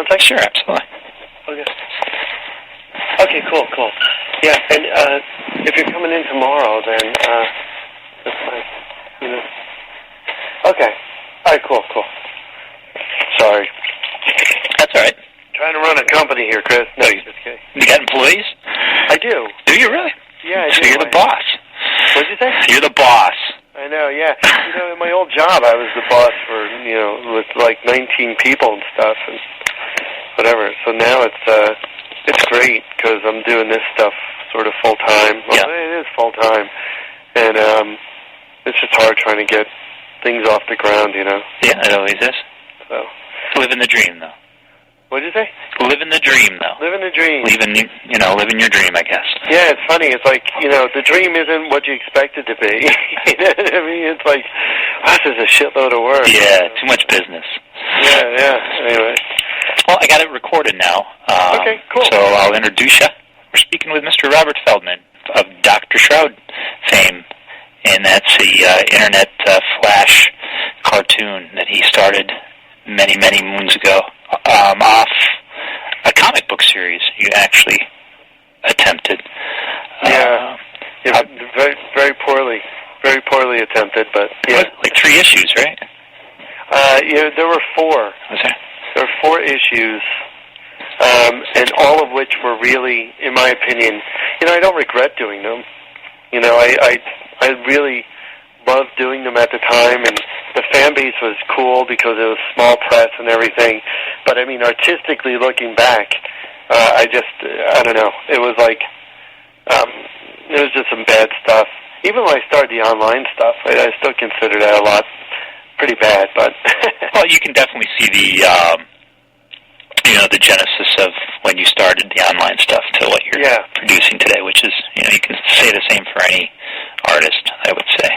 contact? Sure, absolutely. Okay. Okay, cool. Yeah, and if you're coming in tomorrow, then that's fine. You know. Okay. All right, cool. Sorry. That's all right. Trying to run a company here, Chris. No, just kidding. You got employees? I do. Do you really? Yeah, I do. So you're the boss. What'd you say? You're the boss. I know, yeah. In my old job, I was the boss for, with like 19 people and stuff and whatever. So now it's great because I'm doing this stuff sort of full-time. Well, it is full-time. And it's just hard trying to get things off the ground, Yeah, it always is. So. Living the dream, though. What'd you say? Living the dream, though. Living the dream. Living your dream, I guess. Yeah, it's funny. It's like, the dream isn't what you expect it to be. You know what I mean? It's like, this is a shitload of work. Yeah, too much business. Yeah. Anyway. Well, I got it recorded now. Okay, cool. So I'll introduce you. We're speaking with Mr. Robert Feldman of Dr. Shroud fame, and that's the Internet Flash cartoon that he started many, many moons ago off a comic book series you actually attempted. Yeah, very, very poorly attempted, but yeah. Like 3 issues, right? There were 4. Okay. There were 4 issues, and all of which were really, in my opinion, I don't regret doing them. I really loved doing them at the time, and the fan base was cool because it was small press and everything. But I mean, artistically looking back, I don't know. It was like, it was just some bad stuff. Even when I started the online stuff, I still consider that a lot pretty bad. But well, you can definitely see the genesis of when you started the online stuff to what you're producing today, which is, you can say the same for any artist, I would say.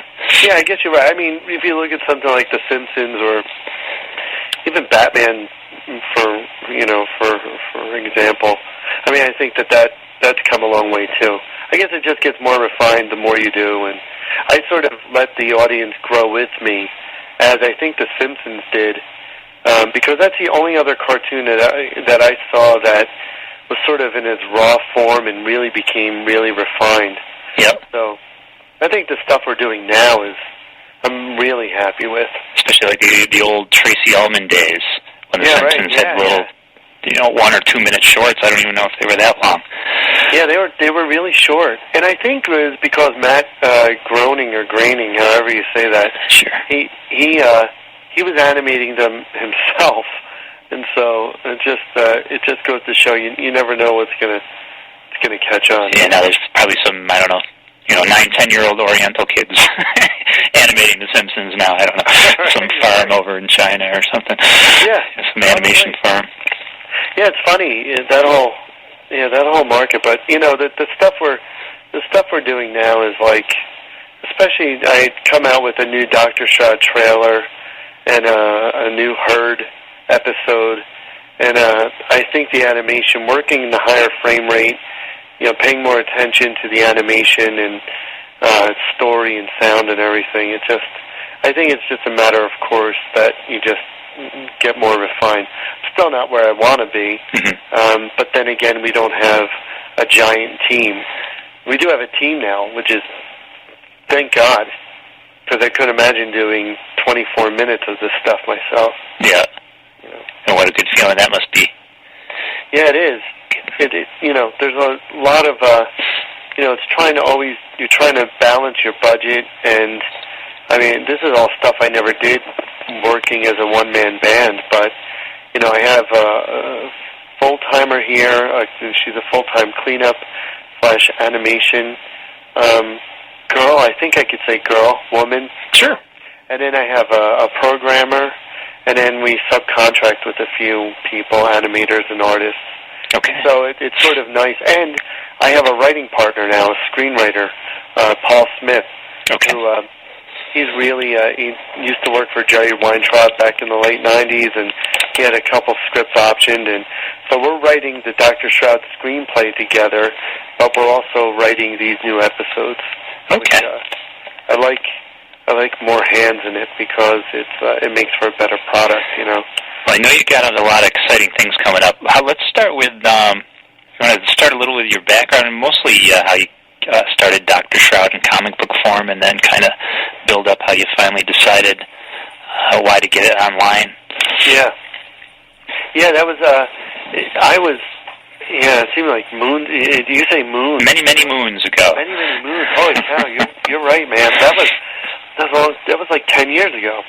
Yeah, I guess you're right. I mean, if you look at something like The Simpsons or even Batman, for example, I mean, I think that's come a long way too. I guess it just gets more refined the more you do, and I sort of let the audience grow with me, as I think The Simpsons did, because that's the only other cartoon that I saw that was sort of in its raw form and really became really refined. Yep. So I think the stuff we're doing now I'm really happy with. Especially like the old Tracy Ullman days when The Simpsons had little, 1 or 2 minute shorts. I don't even know if they were that long. Yeah, they were really short. And I think it was because Matt Groening or Groening, however you say that. Sure. He was animating them himself, and so it just goes to show you never know what's gonna catch on. Yeah, now there's probably some 9-10-year-old Oriental kids animating The Simpsons now. I don't know, some farm over in China or something. Yeah, some animation farm. Yeah, it's funny that whole market. But the stuff we're doing now is like, especially I come out with a new Dr. Shroud trailer and a new Herd episode, and I think the animation, working in the higher frame rate, paying more attention to the animation and story and sound and everything. I think it's just a matter of course that you just get more refined. Still not where I want to be, but then again, we don't have a giant team. We do have a team now, which is, thank God, because I couldn't imagine doing 24 minutes of this stuff myself. Yeah. And what a good feeling that must be. Yeah, it is. There's a lot of, it's you're trying to balance your budget, and, I mean, this is all stuff I never did working as a one-man band, but, I have a full-timer here. She's a full-time cleanup / animation girl. I think I could say girl, woman. Sure. And then I have a programmer, and then we subcontract with a few people, animators and artists. Okay. So it's sort of nice. And I have a writing partner now, a screenwriter, Paul Smith. Okay. Who, he's really, he used to work for Jerry Weintraub back in the late 90s, and he had a couple scripts optioned. And so we're writing the Dr. Shroud screenplay together, but we're also writing these new episodes. Okay. Which, I like more hands in it because it makes for a better product, Well, I know you got a lot of exciting things coming up. Let's start with, you want to start a little with your background, and mostly how you started Dr. Shroud in comic book form, and then kind of build up how you finally decided why to get it online. Yeah. Yeah, that was, it seemed like moons. Do you say moons? Many moons ago. Many moons. Holy cow, you're right, man. That was like 10 years ago.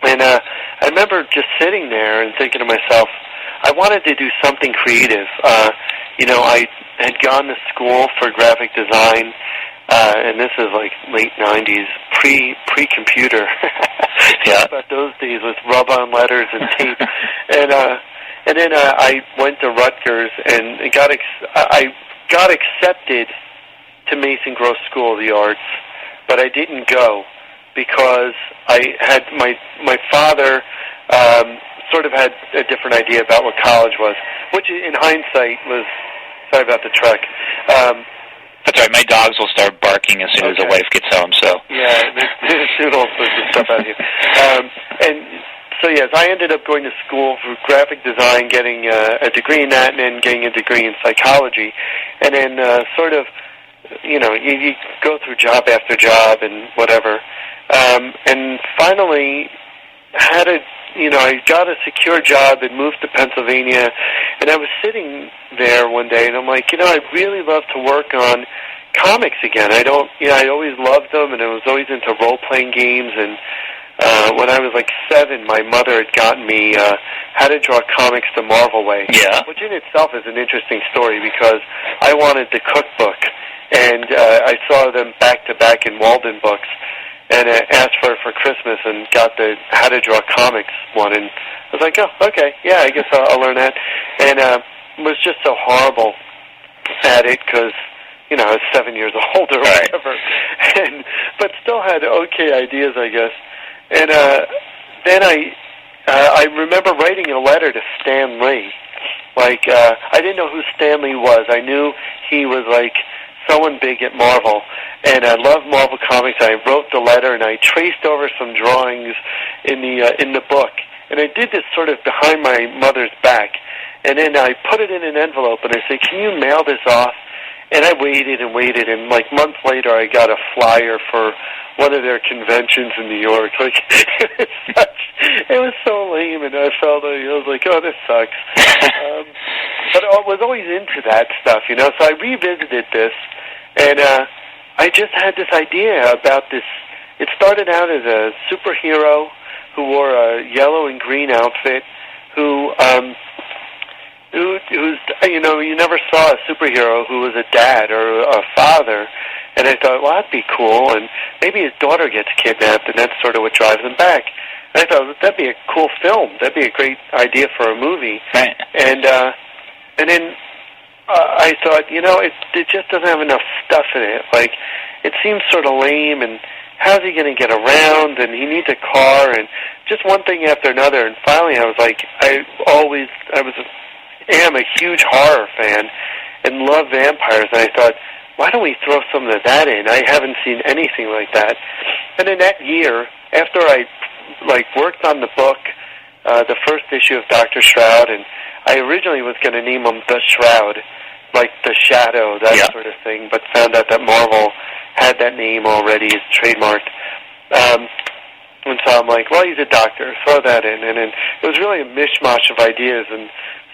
And I remember just sitting there and thinking to myself, I wanted to do something creative. I had gone to school for graphic design, and this is like late 90s, pre-computer. Yeah. But those days with rub-on letters and tape. And then I went to Rutgers and I got accepted to Mason Gross School of the Arts, but I didn't go because I had my father sort of had a different idea about what college was, which in hindsight was, sorry about the truck. That's all right. My dogs will start barking as soon as the wife gets home. So yeah, there's all sorts of stuff out here. So yes, I ended up going to school for graphic design, getting a degree in that, and then getting a degree in psychology, and then sort of, you go through job after job and whatever, and finally I got a secure job and moved to Pennsylvania, and I was sitting there one day, and I'm like, I'd really love to work on comics again. I always loved them, and I was always into role-playing games, and when I was like 7, my mother had gotten me How to Draw Comics the Marvel Way, which in itself is an interesting story because I wanted the cookbook, and I saw them back-to-back in Walden Books, and I asked for it for Christmas and got the How to Draw Comics one, and I was like, oh, okay, yeah, I guess I'll learn that, and was just so horrible at it because, I was 7 years old or whatever, but still had okay ideas, I guess. And then I remember writing a letter to Stan Lee. Like, I didn't know who Stan Lee was. I knew he was, like, someone big at Marvel. And I loved Marvel Comics. I wrote the letter, and I traced over some drawings in the book. And I did this sort of behind my mother's back. And then I put it in an envelope, and I said, can you mail this off? And I waited, and like months later, I got a flyer for one of their conventions in New York. Like, it was so lame, and I was like, oh, this sucks. But I was always into that stuff, So I revisited this, and I just had this idea about this. It started out as a superhero who wore a yellow and green outfit, who's you never saw a superhero who was a dad or a father, and I thought, well, that'd be cool, and maybe his daughter gets kidnapped, and that's sort of what drives him back. And I thought, that'd be a cool film. That'd be a great idea for a movie. Right. And then I thought, it just doesn't have enough stuff in it. Like, it seems sort of lame, and how's he going to get around, and he needs a car, and just one thing after another, and finally I was like, I am a huge horror fan and love vampires, and I thought, why don't we throw some of that in? I haven't seen anything like that. And then that year, after I worked on the book, the first issue of Dr. Shroud, and I originally was going to name him The Shroud, like the shadow, that sort of thing, but found out that Marvel had that name already, it's trademarked. And so I'm like, well, he's a doctor, throw that in. And then it was really a mishmash of ideas, and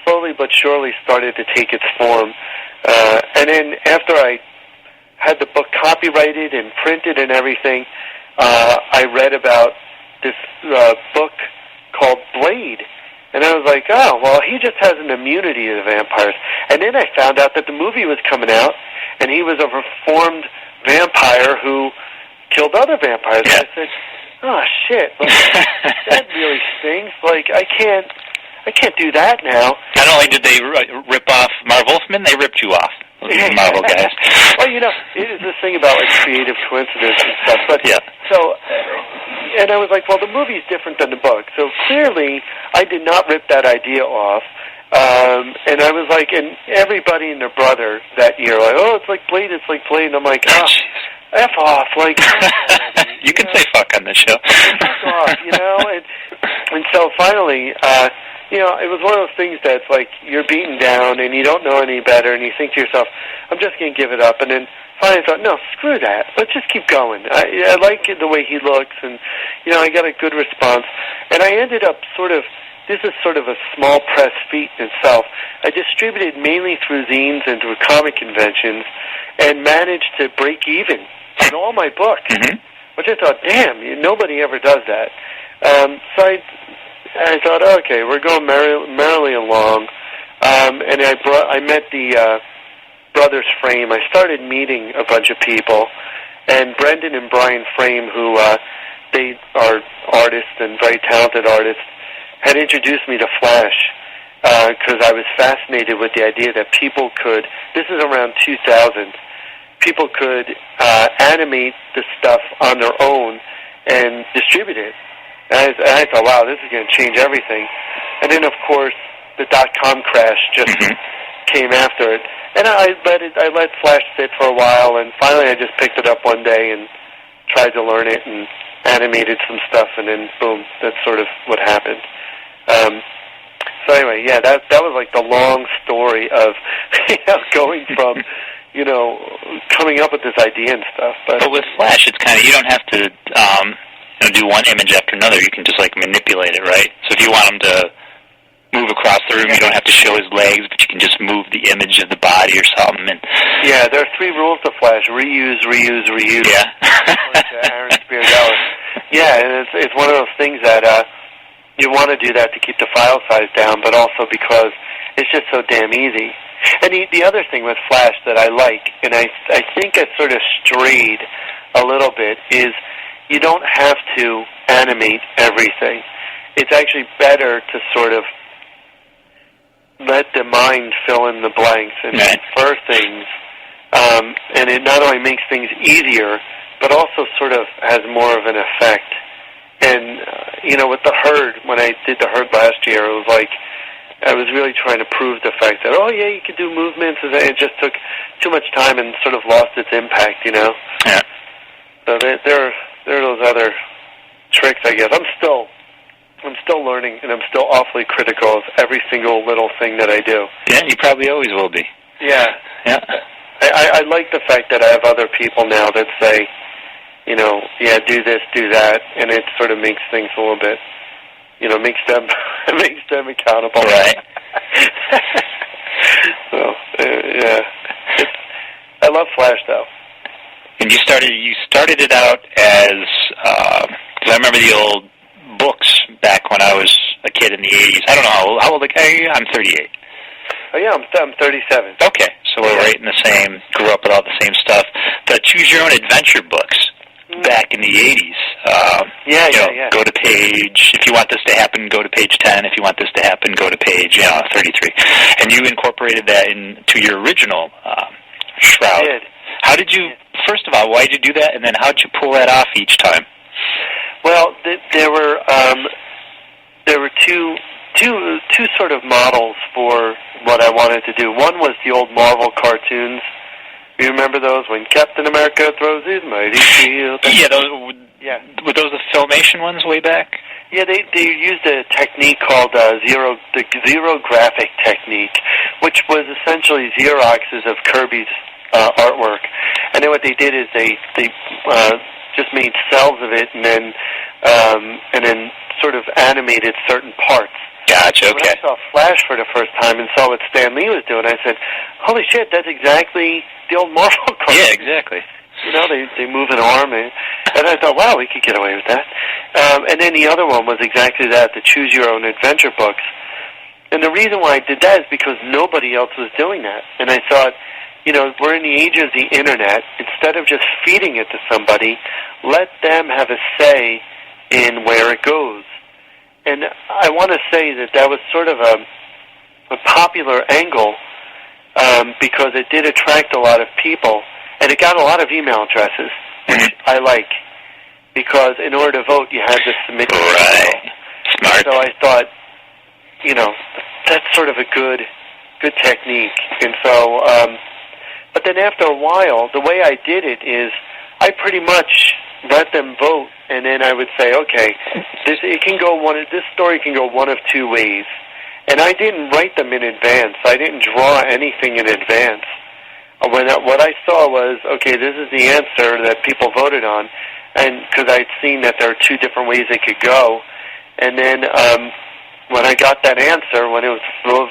slowly but surely started to take its form. And then after I had the book copyrighted and printed and everything, I read about this book called Blade. And I was like, oh, well, he just has an immunity to the vampires. And then I found out that the movie was coming out, and he was a reformed vampire who killed other vampires. Yeah. And I said, oh, shit, that really stinks. Like, I can't do that now. Not only did they rip off Marv Wolfman, they ripped you off. Those Marvel guys. Well, it is this thing about, like, creative coincidence and stuff. But, so, and I was like, well, the movie's different than the book. So clearly, I did not rip that idea off. And I was like, and everybody and their brother that year, like, oh, it's like Blade. And I'm like, oh, F off. Like, You can say fuck on this show. Fuck off, and so finally, it was one of those things that's like you're beaten down and you don't know any better, and you think to yourself, I'm just going to give it up. And then finally I thought, no, screw that. Let's just keep going. I like the way he looks, and, I got a good response. And I ended up this is sort of a small press feat in itself. I distributed mainly through zines and through comic conventions and managed to break even on all my books, which I thought, damn, nobody ever does that. So I thought, okay, we're going merrily along, and I met the Brothers Frame. I started meeting a bunch of people, and Brendan and Brian Frame, who they are artists and very talented artists, had introduced me to Flash because I was fascinated with the idea that people could, this is around 2000, people could animate the stuff on their own and distribute it. And I thought, wow, this is going to change everything. And then, of course, the .com crash just came after it. And I let Flash sit for a while, and finally I just picked it up one day and tried to learn it and animated some stuff, and then, boom, that's sort of what happened. So anyway, yeah, that was like the long story of going from, coming up with this idea and stuff. But with Flash, it's kind of, you don't have to do one image after another. You can just manipulate it, right? So if you want him to move across the room, you don't have to show his legs, but you can just move the image of the body or something. And yeah, there are 3 rules to Flash: reuse, reuse, reuse. Yeah. Aaron Spieregeller. Yeah, and it's one of those things that you want to do that to keep the file size down, but also because it's just so damn easy. And the other thing with Flash that I like, and I think I sort of strayed a little bit, is you don't have to animate everything. It's actually better to sort of let the mind fill in the blanks and infer things, and it not only makes things easier, but also sort of has more of an effect. And, with the Herd, when I did the Herd last year, it was like I was really trying to prove the fact that, you could do movements, and it just took too much time and sort of lost its impact, Yeah. So there are those other tricks, I guess. I'm still learning, and I'm still awfully critical of every single little thing that I do. Yeah, you probably always will be. Yeah. Yeah. I like the fact that I have other people now that say, do this, do that, and it sort of makes things a little bit, makes them accountable. Right. So, yeah. I love Flash, though. And you started it out as, 'cause I remember the old books back when I was a kid in the 80s. I don't know, how old are you? I'm 38. Oh, yeah, I'm 37. Okay, so we're right in the same, grew up with all the same stuff. The Choose Your Own Adventure books back in the 80s. Yeah. Go to page, if you want this to happen, go to page 10. If you want this to happen, go to page 33. And you incorporated that into your original Shroud. I did. How did you, first of all, why did you do that? And then how did you pull that off each time? Well, there were two sort of models for what I wanted to do. One was the old Marvel cartoons. You remember those, when Captain America throws his mighty shield? Yeah, were those the Filmation ones way back? Yeah, they used a technique called the zero graphic technique, which was essentially Xeroxes of Kirby's artwork. And then what they did is they just made cells of it and then sort of animated certain parts. Gotcha, okay. When I saw Flash for the first time and saw what Stan Lee was doing, I said, holy shit, that's exactly the old Marvel cartoon. Yeah, exactly. They move an arm, and I thought, wow, we could get away with that. And then the other one was exactly that, the Choose Your Own Adventure books. And the reason why I did that is because nobody else was doing that. And I thought, we're in the age of the Internet. Instead of just feeding it to somebody, let them have a say in where it goes. And I want to say that was sort of a popular angle because it did attract a lot of people, and it got a lot of email addresses, which I like, because in order to vote, you had to submit your email. Smart. So I thought, that's sort of a good technique. And so, but then after a while, the way I did it is I pretty much let them vote, and then I would say, okay, this story can go one of two ways. And I didn't write them in advance. I didn't draw anything in advance. What I saw was, okay, this is the answer that people voted on, and because I'd seen that there are two different ways it could go. And then when I got that answer, when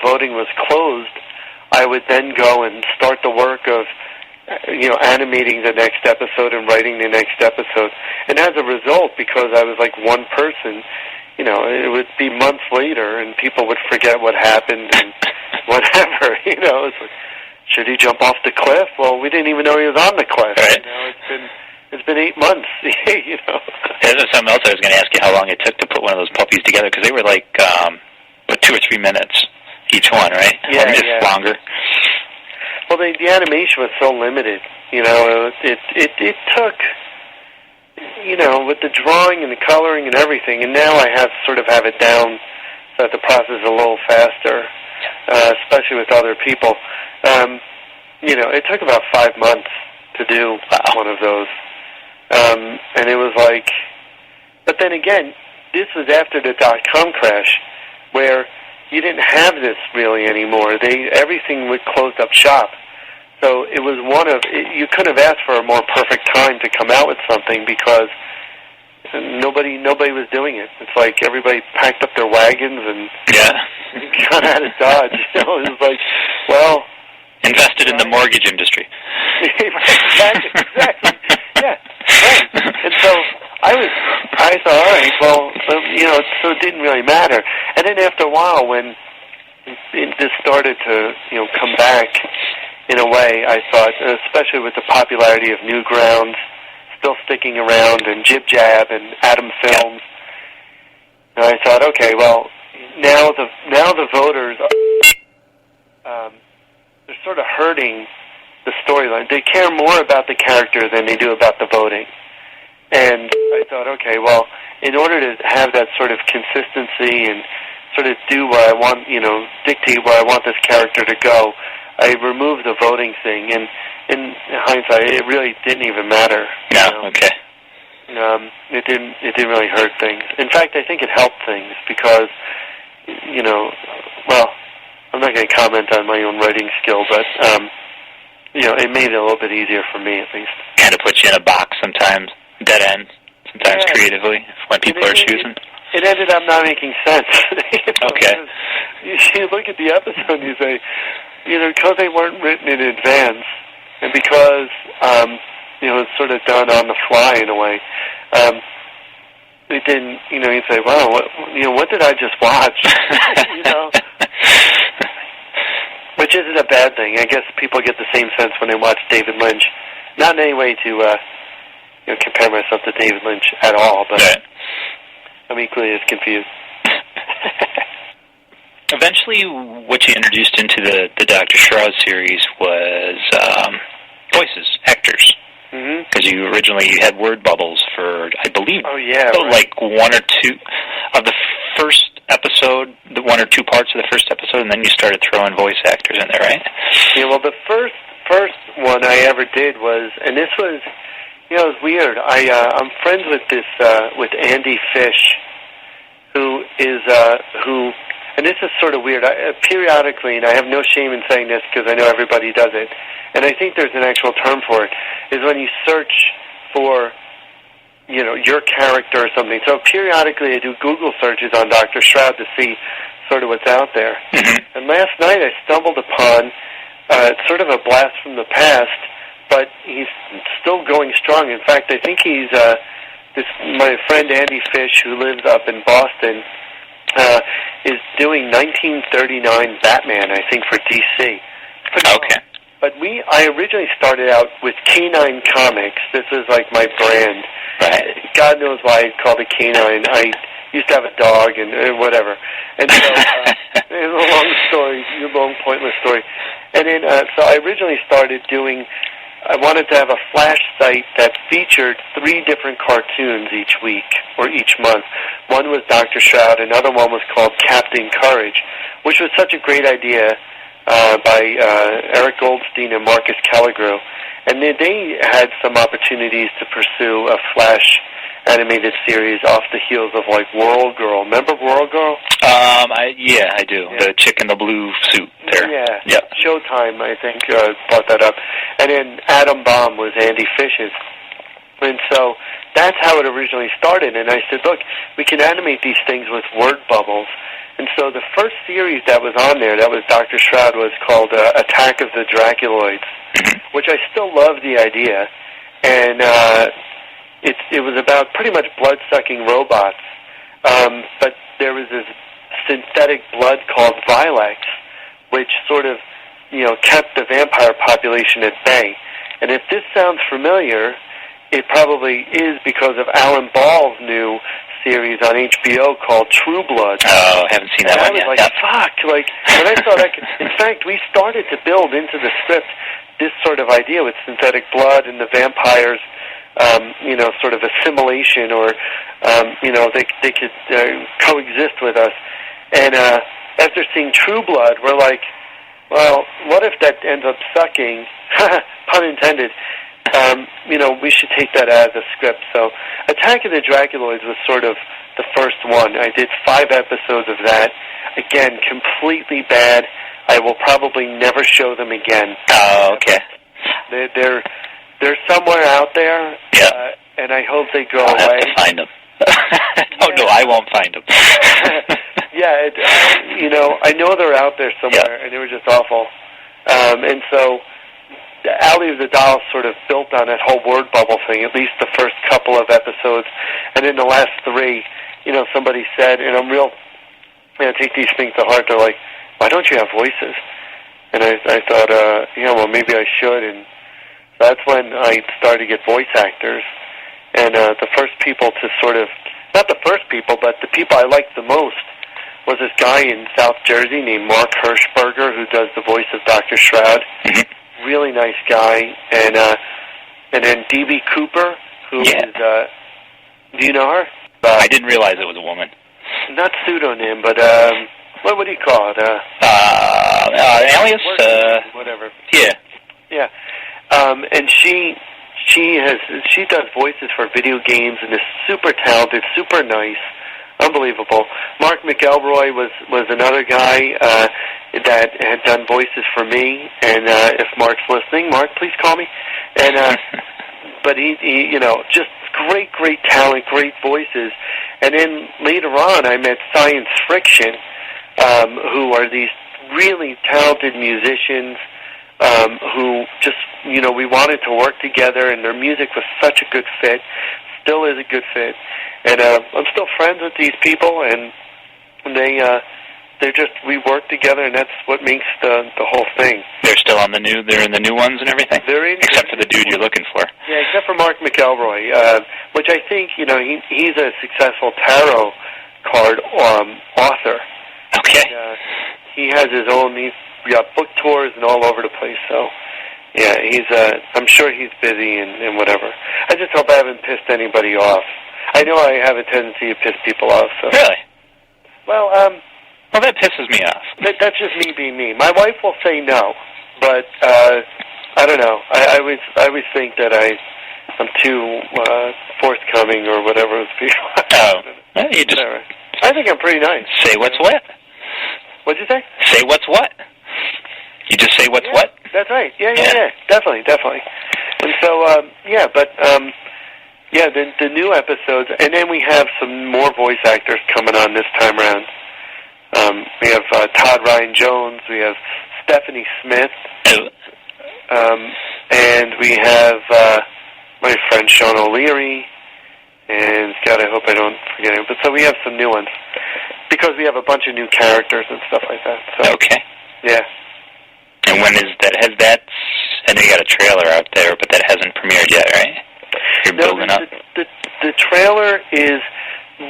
voting was closed, I would then go and start the work of animating the next episode and writing the next episode. And as a result, because I was like one person, it would be months later, and people would forget what happened and whatever. It's like, should he jump off the cliff? Well, we didn't even know he was on the cliff. Right. It's been 8 months. There's something else I was going to ask you, how long it took to put one of those puppies together, because they were like 2 or 3 minutes each one, right? Yeah, or just longer. Well, the animation was so limited. It took, with the drawing and the coloring and everything, and now I have it down so that the process is a little faster, especially with other people. It took about 5 months to do one of those. And it was like, but then again, this was after the .com crash, where you didn't have this really anymore. Everything would closed up shop. So it was you couldn't have asked for a more perfect time to come out with something, because nobody was doing it. It's like everybody packed up their wagons and got out of Dodge. It was like, well, invested in the mortgage industry. Exactly. Yeah. Right. And so I thought, all right, well, so it didn't really matter. And then after a while, when this started to, come back in a way, I thought, especially with the popularity of Newgrounds still sticking around, and Jib Jab and Atom Films, and I thought, okay, well, now the voters they're sort of hurting the storyline. They care more about the character than they do about the voting. And I thought, okay, well, in order to have that sort of consistency and sort of do what I want, dictate where I want this character to go, I removed the voting thing. And in hindsight, it really didn't even matter. Yeah, okay. It didn't really hurt things. In fact, I think it helped things because, well, I'm not going to comment on my own writing skill, but it made it a little bit easier for me, at least. Kind of puts you in a box sometimes, dead end, sometimes creatively, when people are choosing. It ended up not making sense. Okay. You look at the episode and you say, because they weren't written in advance, and because, it's sort of done on the fly in a way, it didn't, you say, wow, what did I just watch? Which isn't a bad thing. I guess people get the same sense when they watch David Lynch. Not in any way to compare myself to David Lynch at all, but I'm equally as confused. Eventually, what you introduced into the Dr. Shroud series was voices, actors. Because you originally had word bubbles for, I believe, like one or two of the first episode, the one or two parts of the first episode, and then you started throwing voice actors in there, right? Yeah, well, the first one I ever did was, and this was, it was weird. I'm friends with with Andy Fish, who is, and this is sort of weird. Periodically, and I have no shame in saying this because I know everybody does it, and I think there's an actual term for it, is when you search for, your character or something. So periodically I do Google searches on Dr. Shroud to see sort of what's out there. And last night I stumbled upon sort of a blast from the past, but he's still going strong. In fact, I think he's, my friend Andy Fish, who lives up in Boston, is doing 1939 Batman, I think, for DC. Okay. But I originally started out with Canine Comics. This is like my brand. Right. God knows why I called it Canine. I used to have a dog and whatever. And so it's a long story, a long pointless story. And then so I originally started doing. I wanted to have a flash site that featured 3 different cartoons each week or each month. One was Dr. Shroud. Another one was called Captain Courage, which was such a great idea by Eric Goldstein and Marcus Kelligrew. And they had some opportunities to pursue a Flash animated series off the heels of like World Girl. Remember World Girl? I do. Yeah. The chick in the blue suit there. Yeah. Yep. Showtime, I think, brought that up. And then Atom Bomb was Andy Fish's. And so that's how it originally started. And I said, look, we can animate these things with word bubbles. And so the first series that was on there, that was Dr. Shroud, was called Attack of the Draculoids, which I still love the idea. And it was about pretty much blood-sucking robots. But there was this synthetic blood called Vilex, which sort of, kept the vampire population at bay. And if this sounds familiar, it probably is because of Alan Ball's new series on HBO called True Blood. Oh, I haven't seen that one yet. I was like, fuck. Like, when I saw that, in fact, we started to build into the script this sort of idea with synthetic blood and the vampires, sort of assimilation, or, they could coexist with us. And after seeing True Blood, we're like, well, what if that ends up sucking, pun intended, we should take that as a script. So Attack of the Draculoids was sort of the first one. I did 5 episodes of that. Again, completely bad. I will probably never show them again. Oh, okay. They're somewhere out there, and I hope they go away. I'll have to find them. Oh, no, I won't find them. Yeah, I know they're out there somewhere, and they were just awful. And so Alley of the Dolls sort of built on that whole word bubble thing, at least the first couple of episodes. And in the last 3, somebody said, and I'm real, take these things to heart, they're like, why don't you have voices? And I thought, well, maybe I should. And that's when I started to get voice actors. And the first people to sort of, not the first people, but the people I liked the most was this guy in South Jersey named Mark Hirschberger, who does the voice of Dr. Shroud. Really nice guy. And then D.B. Cooper, who is, do you know her? I didn't realize it was a woman. Not pseudonym, but what would you call it? Alias? Whatever. Yeah. Yeah. And she does voices for video games and is super talented, super nice, unbelievable. Mark McElroy was another guy that had done voices for me. And if Mark's listening, Mark, please call me. And but he just great talent, great voices. And then later on, I met Science Friction, who are these really talented musicians who just, we wanted to work together, and their music was such a good fit, still is a good fit. And I'm still friends with these people, and we work together, and that's what makes the whole thing. They're still on they're in the new ones and everything? Except for the dude you're looking for. Yeah, except for Mark McElroy, which I think, he's a successful tarot card author. Okay. And, he has his own, he's got book tours and all over the place, so, yeah, I'm sure he's busy and whatever. I just hope I haven't pissed anybody off. I know I have a tendency to piss people off, so. Really? Well, that pisses me off. That's just me being me. My wife will say no, but I don't know. I always think that I'm too forthcoming or whatever with people. Oh, well, you just. Whatever. I think I'm pretty nice. Say what's what. What'd you say? Say what's what. You just say what's what. That's right. Yeah. Definitely. And so, the new episodes, and then we have some more voice actors coming on this time around. We have Todd Ryan Jones, we have Stephanie Smith, and we have my friend Sean O'Leary, and God, I hope I don't forget him. But so we have some new ones, because we have a bunch of new characters and stuff like that. So, okay. Yeah. And when is that? I know you got a trailer out there, but that hasn't premiered yet, right? You're building up? The trailer is,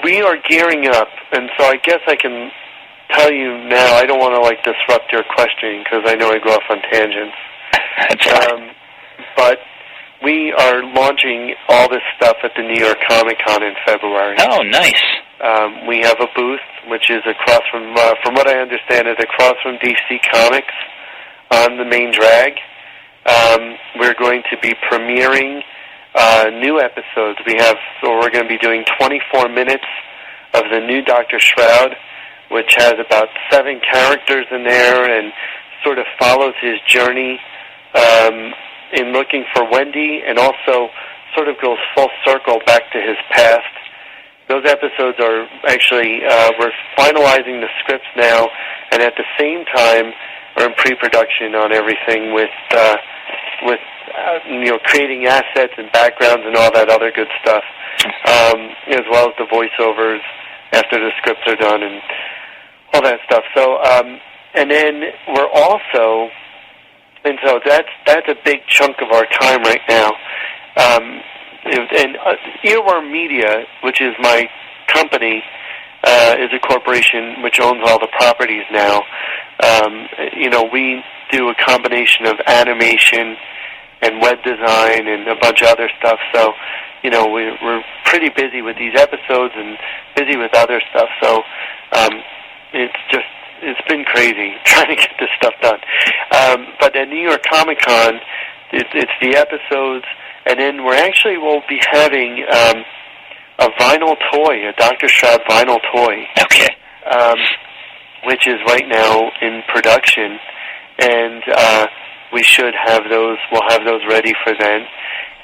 we are gearing up, and so I guess I can tell you now. I don't want to disrupt your questioning, because I know I go off on tangents. That's fine. But we are launching all this stuff at the New York Comic Con in February. Oh, nice. We have a booth, which is across from what I understand, is across from DC Comics on the main drag. We're going to be premiering new episodes. We're going to be doing 24 minutes of the new Dr. Shroud, which has about 7 characters in there and sort of follows his journey in looking for Wendy, and also sort of goes full circle back to his past. Those episodes are actually, we're finalizing the scripts now, and at the same time, we're in pre-production on everything with creating assets and backgrounds and all that other good stuff, as well as the voiceovers after the scripts are done and all that stuff. So, and then we're also, and so that's a big chunk of our time right now. And EarWorm Media, which is my company, is a corporation which owns all the properties now. We do a combination of animation and web design and a bunch of other stuff. So, we're pretty busy with these episodes and busy with other stuff. So, it's been crazy trying to get this stuff done. But at New York Comic Con, it's the episodes, and then we'll be having a vinyl toy, a Dr. Shroud vinyl toy. Okay. Which is right now in production, and we should have those. We'll have those ready for then,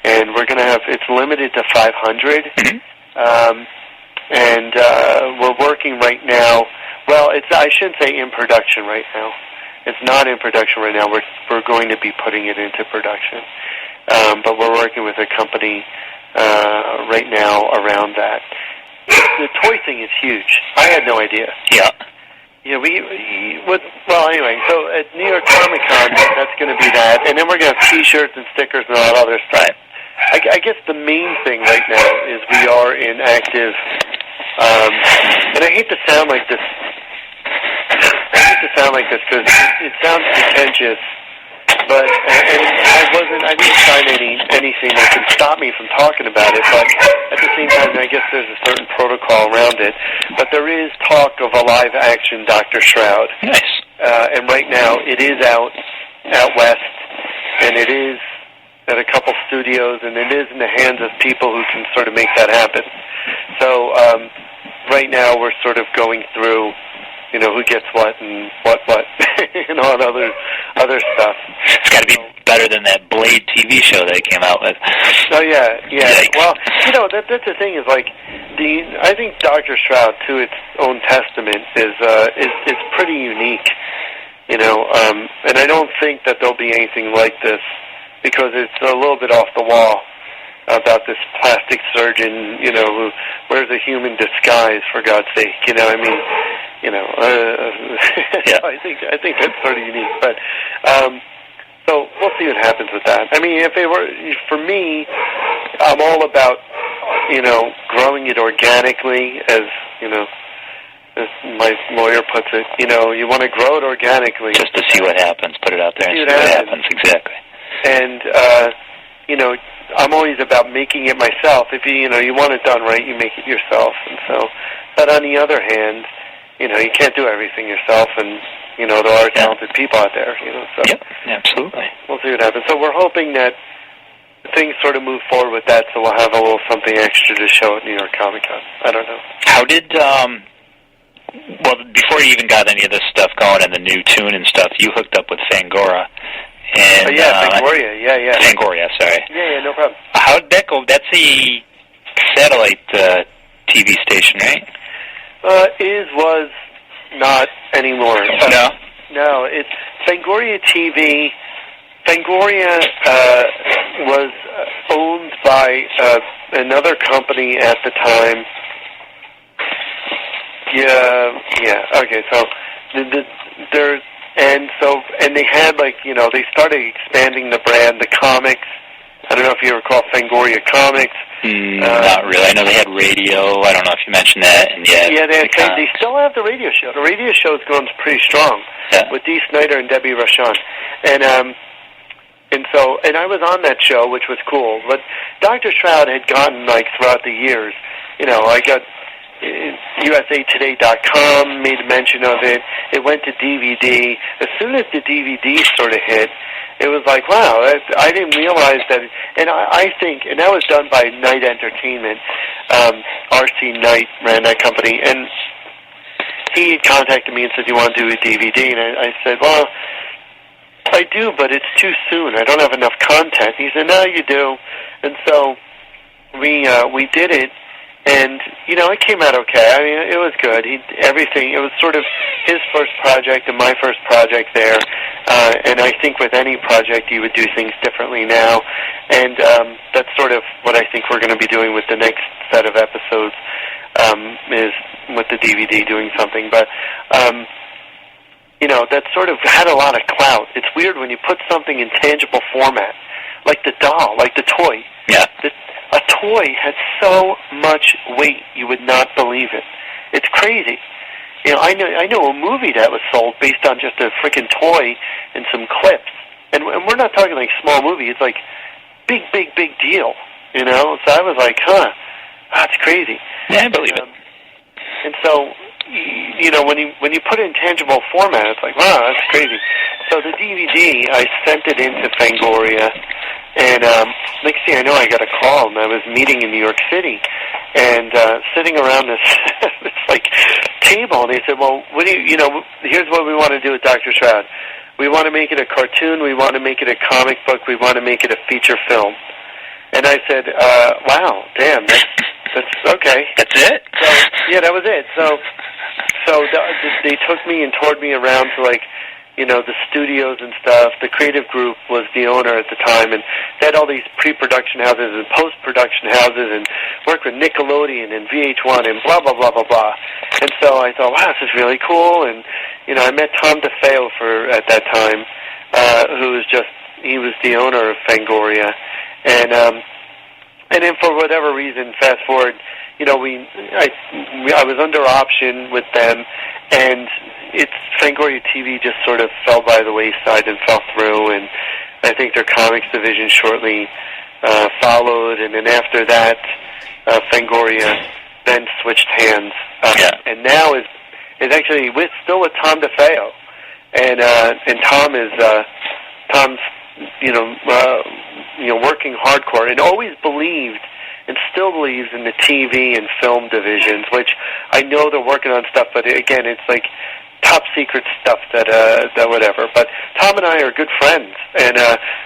and we're going to have. It's limited to 500, and we're working right now. Well, I shouldn't say in production right now. It's not in production right now. We're going to be putting it into production, but we're working with a company right now around that. The toy thing is huge. I had no idea. Yeah. Yeah, anyway, so at New York Comic Con, that's going to be that, and then we're going to have T-shirts and stickers and all that other stuff. Right. I guess the main thing right now is we are in active, and I hate to sound like this. Because it sounds pretentious, but I didn't sign anything that can stop me from talking about it. But at the same time, I guess there's a certain protocol around it. But there is talk of a live-action Dr. Shroud. Nice. And right now, it is out west, and it is at a couple studios, and it is in the hands of people who can sort of make that happen. So right now, we're sort of going through, who gets what and what, and all other stuff. It's got to be better than that Blade TV show they came out with. Oh yeah. Yikes. Well, that's the thing is like I think Dr. Shroud, to its own testament, is pretty unique. And I don't think that there'll be anything like this because it's a little bit off the wall about this plastic surgeon, who wears a human disguise, for God's sake. Yeah. I think that's sort of unique. But so we'll see what happens with that. I mean, if it were for me, I'm all about growing it organically, as my lawyer puts it. You want to grow it organically, just to see what happens. Put it out there and see what happens. Exactly. And I'm always about making it myself. If you want it done right, you make it yourself. And so, but on the other hand, you can't do everything yourself, and there are talented people out there. So yep, absolutely. We'll see what happens. So we're hoping that things sort of move forward with that, so we'll have a little something extra to show at New York Comic Con. I don't know. How did before you even got any of this stuff going and the new tune and stuff, you hooked up with Fangoria. And, Fangoria, yeah. Fangoria, sorry. Yeah, no problem. How did that go? That's a satellite TV station, right? Was not anymore. No, it's Fangoria TV. Fangoria was owned by another company at the time. Yeah. Okay, so and they had they started expanding the brand, the comics. I don't know if you recall Fangoria Comics. Not really. I know they had radio. I don't know if you mentioned that. And they still have the radio show. The radio show's going pretty strong with Dee Snider and Debbie Rochon. And I was on that show, which was cool. But Dr. Shroud had gotten throughout the years. I got USAtoday.com made mention of it. It went to DVD. As soon as the DVD sort of hit, it was like, wow, I didn't realize that. And I think, and that was done by Knight Entertainment. R.C. Knight ran that company. And he contacted me and said, "You want to do a DVD?" And I said, "Well, I do, but it's too soon. I don't have enough content." He said, "No, you do." And so we did it, and it came out okay. I mean, it was good. Everything. It was sort of his first project and my first project there. And I think with any project, you would do things differently now. And that's sort of what I think we're going to be doing with the next set of episodes. Is with the DVD doing something, but that sort of had a lot of clout. It's weird when you put something in tangible format, like the doll, like the toy. Yeah. A toy has so much weight you would not believe it. It's crazy. I know a movie that was sold based on just a freaking toy and some clips, and we're not talking like small movie. It's like big deal. So I was like, that's crazy. Yeah, I believe it. And so, when you put it in tangible format, it's like, wow, that's crazy. So the DVD, I sent it into Fangoria, and next thing I know, I got a call, and I was meeting in New York City, and sitting around this like table, and they said, well, what do here's what we want to do with Dr. Shroud. We want to make it a cartoon. We want to make it a comic book. We want to make it a feature film. And I said, wow, damn, that's okay. That's it? So, yeah, that was it. So they took me and toured me around to, the studios and stuff. The creative group was the owner at the time, and they had all these pre-production houses and post-production houses and worked with Nickelodeon and VH1 and blah, blah, blah, blah, blah. And so I thought, wow, this is really cool. And, I met Tom DeFeo at that time, he was the owner of Fangoria. And then for whatever reason, fast forward, I was under option with them, and Fangoria TV just sort of fell by the wayside and fell through, and I think their comics division shortly followed, and then after that, Fangoria then switched hands, and now is actually still with Tom DeFeo, and Tom's working hardcore, and always believed and still believes in the TV and film divisions, which I know they're working on stuff, but again, it's like top secret stuff that whatever. But Tom and I are good friends, and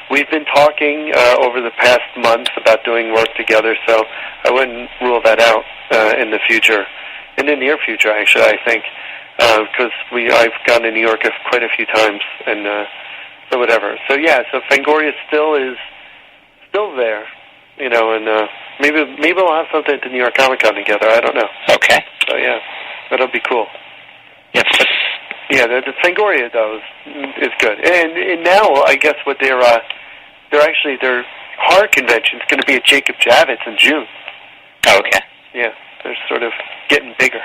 we've been talking over the past months about doing work together, so I wouldn't rule that out in the future, in the near future, actually, I think, because I've gone to New York quite a few times, and so whatever. So yeah, so Fangoria still there, and maybe we'll have something at the New York Comic Con together. I don't know. Okay. So yeah, that'll be cool. Yep. Yeah, the Fangoria though is good, and now I guess what their horror convention is going to be at Jacob Javits in June. Oh, okay. Yeah, they're sort of getting bigger.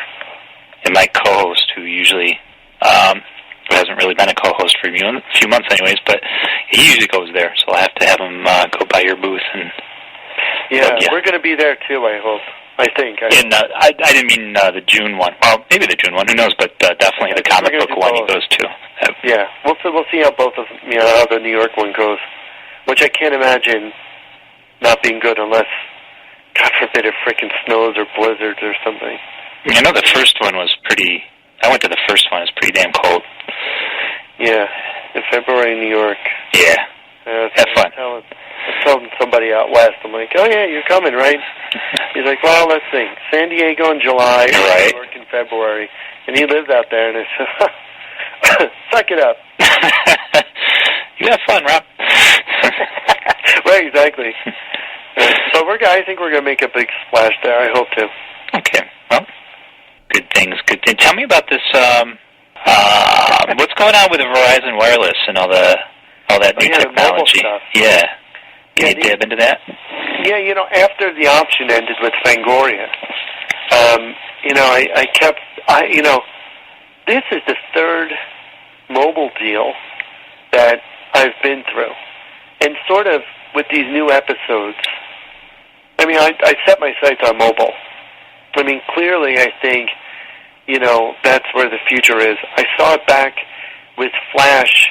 And my co-host, who usually hasn't really been a co-host for a few months anyways, but he usually goes there, so I'll have to have him go by your booth. And yeah, we're going to be there too, I hope. I think. I didn't mean the June one. Well, maybe the June one, who knows, but definitely the comic book one he goes to. Yeah, we'll see how both of how the New York one goes, which I can't imagine not being good unless, God forbid, it frickin' snows or blizzards or something. I know the first one was pretty... I went to the first one. It was pretty damn cold. Yeah, in February in New York. Yeah, have fun. I told somebody out west, I'm like, oh yeah, you're coming, right? He's like, well, let's see. San Diego in July, right. New York in February. And he lives out there, and I said, suck it up. You have fun, Rob. Right, exactly. So I think we're going to make a big splash there. I hope to. Okay, well. Good things. Tell me about this. What's going on with the Verizon Wireless and all that new technology? The mobile stuff. Yeah. Can you dip into that? Yeah, after the option ended with Fangoria, this is the third mobile deal that I've been through, and sort of with these new episodes. I mean, I set my sights on mobile. I mean, clearly, I think, that's where the future is. I saw it back with Flash.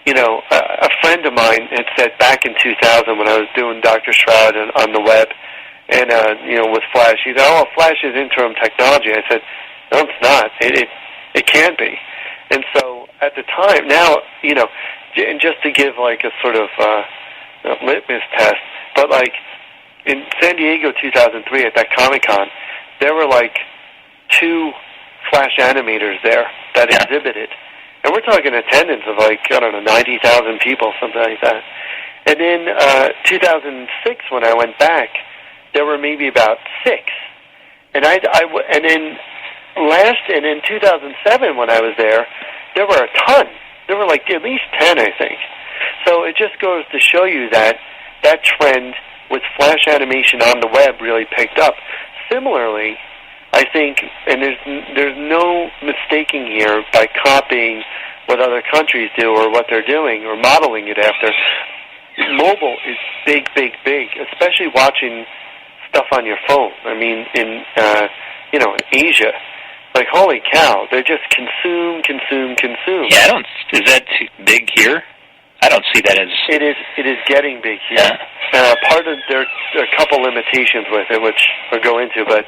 A friend of mine had said back in 2000 when I was doing Dr. Shroud on the web, and, with Flash, he said, oh, Flash is interim technology. I said, no, it's not. It can't be. And so at the time, now, and just to give like a sort of litmus test, but like in San Diego 2003 at that Comic-Con, there were like 2 Flash animators there that exhibited. And we're talking attendance of like, 90,000 people, something like that. And in 2006 when I went back, there were maybe about 6. And in 2007 when I was there were a ton. There were like at least 10, I think. So it just goes to show you that trend with Flash animation on the web really picked up. Similarly, I think, and there's no mistaking here by copying what other countries do or what they're doing or modeling it after. Mobile is big, big, big, especially watching stuff on your phone. I mean, in Asia, like, holy cow, they just consume. Yeah, is that too big here? I don't see that as... It is getting big here. Yeah. Part of, there are a couple limitations with it, which we'll go into, but,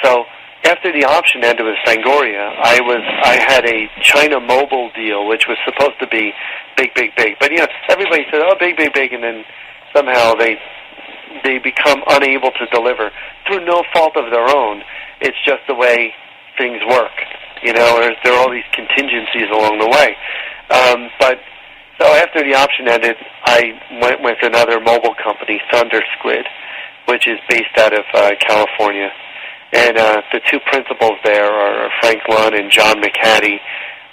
so, after the option ended with Fangoria, I had a China mobile deal, which was supposed to be big. But, everybody said, oh, big, and then somehow they become unable to deliver through no fault of their own. It's just the way things work, there are all these contingencies along the way. But so after the option ended, I went with another mobile company, Thunder Squid, which is based out of California. And the 2 principals there are Frank Lunn and John McCaddy,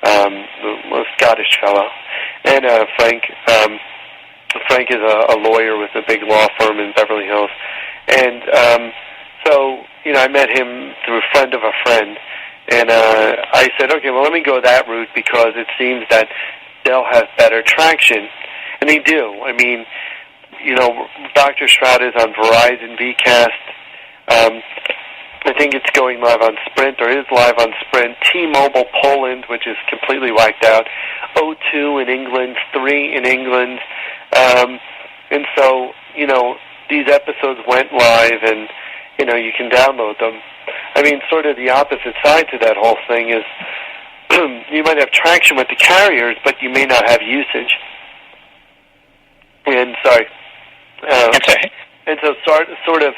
a Scottish fellow. And Frank is a lawyer with a big law firm in Beverly Hills. And so, I met him through a friend of a friend. And I said, okay, well, let me go that route because it seems that they'll have better traction. And they do. I mean, Dr. Shroud is on Verizon VCast. I think it's going live on Sprint, or is live on Sprint. T-Mobile Poland, which is completely wiped out. O2 in England, 3 in England. And so, these episodes went live, and, you can download them. I mean, sort of the opposite side to that whole thing is you might have traction with the carriers, but you may not have usage. And, sorry. That's right. And so sort of,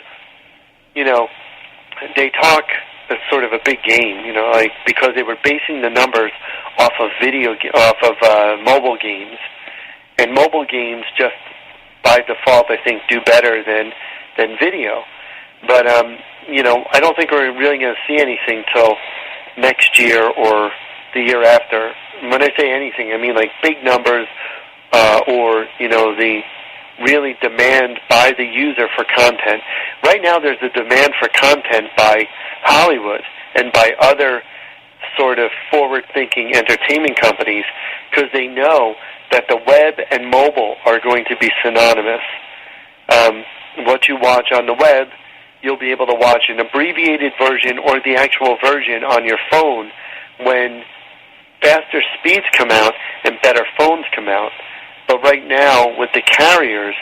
they talk as sort of a big game, because they were basing the numbers off of mobile games. And mobile games just by default, I think, do better than video. But, I don't think we're really going to see anything till next year or the year after. When I say anything, I mean like big numbers or, the really demand by the user for content. Right now there's a demand for content by Hollywood and by other sort of forward-thinking entertainment companies because they know that the web and mobile are going to be synonymous. What you watch on the web, you'll be able to watch an abbreviated version or the actual version on your phone when faster speeds come out and better phones come out. But right now, with the carriers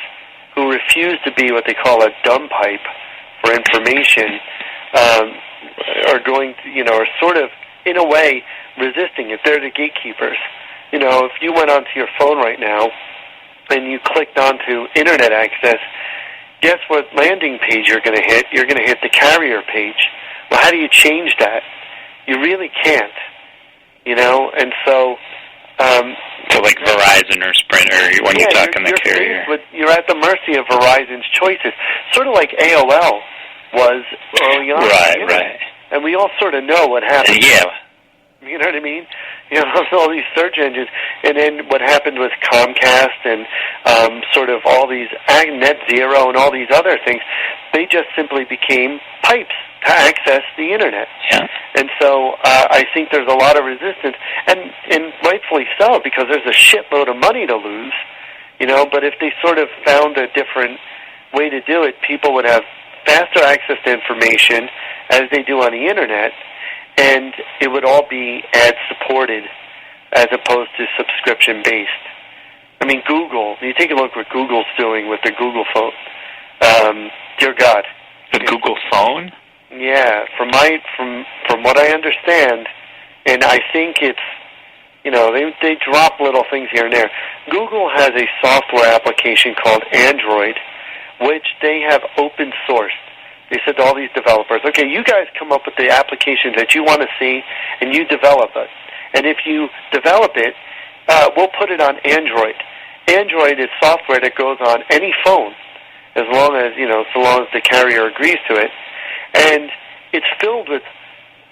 who refuse to be what they call a dumb pipe for information, are going to, are sort of, in a way, resisting it. They're the gatekeepers. If you went onto your phone right now and you clicked onto Internet access, guess what landing page you're going to hit? You're going to hit the carrier page. Well, how do you change that? You really can't, and so... so like Verizon or Sprint, or when you're talking the carrier. You're at the mercy of Verizon's choices, sort of like AOL was early on. Right. And we all sort of know what happened. Yeah. You know what I mean? All these search engines. And then what happened with Comcast and sort of all these Net Zero and all these other things, they just simply became pipes to access the Internet. Yeah. And so I think there's a lot of resistance, and rightfully so, because there's a shitload of money to lose, but if they sort of found a different way to do it, people would have faster access to information as they do on the Internet, and it would all be ad-supported as opposed to subscription-based. I mean, Google, you take a look what Google's doing with the Google phone. Dear God. The Google phone? Yeah, from what I understand, and I think it's, they drop little things here and there. Google has a software application called Android, which they have open sourced. They said to all these developers, okay, you guys come up with the applications that you want to see, and you develop it. And if you develop it, we'll put it on Android. Android is software that goes on any phone, so long as the carrier agrees to it. And it's filled with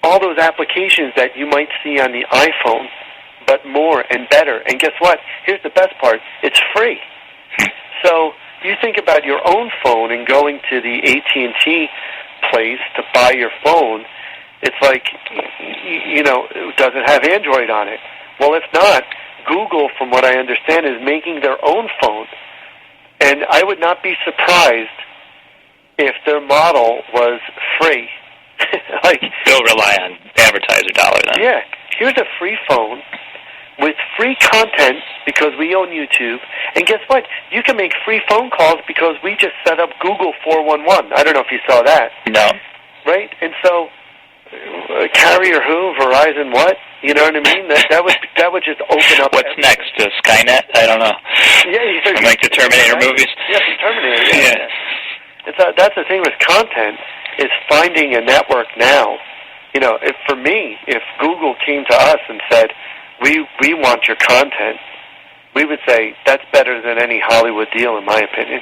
all those applications that you might see on the iPhone, but more and better. And guess what? Here's the best part. It's free. So you think about your own phone and going to the AT&T place to buy your phone. It's like, does it have Android on it? Well, if not, Google, from what I understand, is making their own phone. And I would not be surprised if their model was free. They'll rely on advertiser dollar then. Yeah. Here's a free phone with free content because we own YouTube. And guess what? You can make free phone calls because we just set up Google 411. I don't know if you saw that. No. Right? And so, carrier who? Verizon what? You know what I mean? That would just open up. What's next? Skynet? I don't know. Yeah, like the Terminator movies. Yeah, the Terminator. Yeah. That's the thing with content is finding a network now. If Google came to us and said, we want your content, we would say that's better than any Hollywood deal, in my opinion.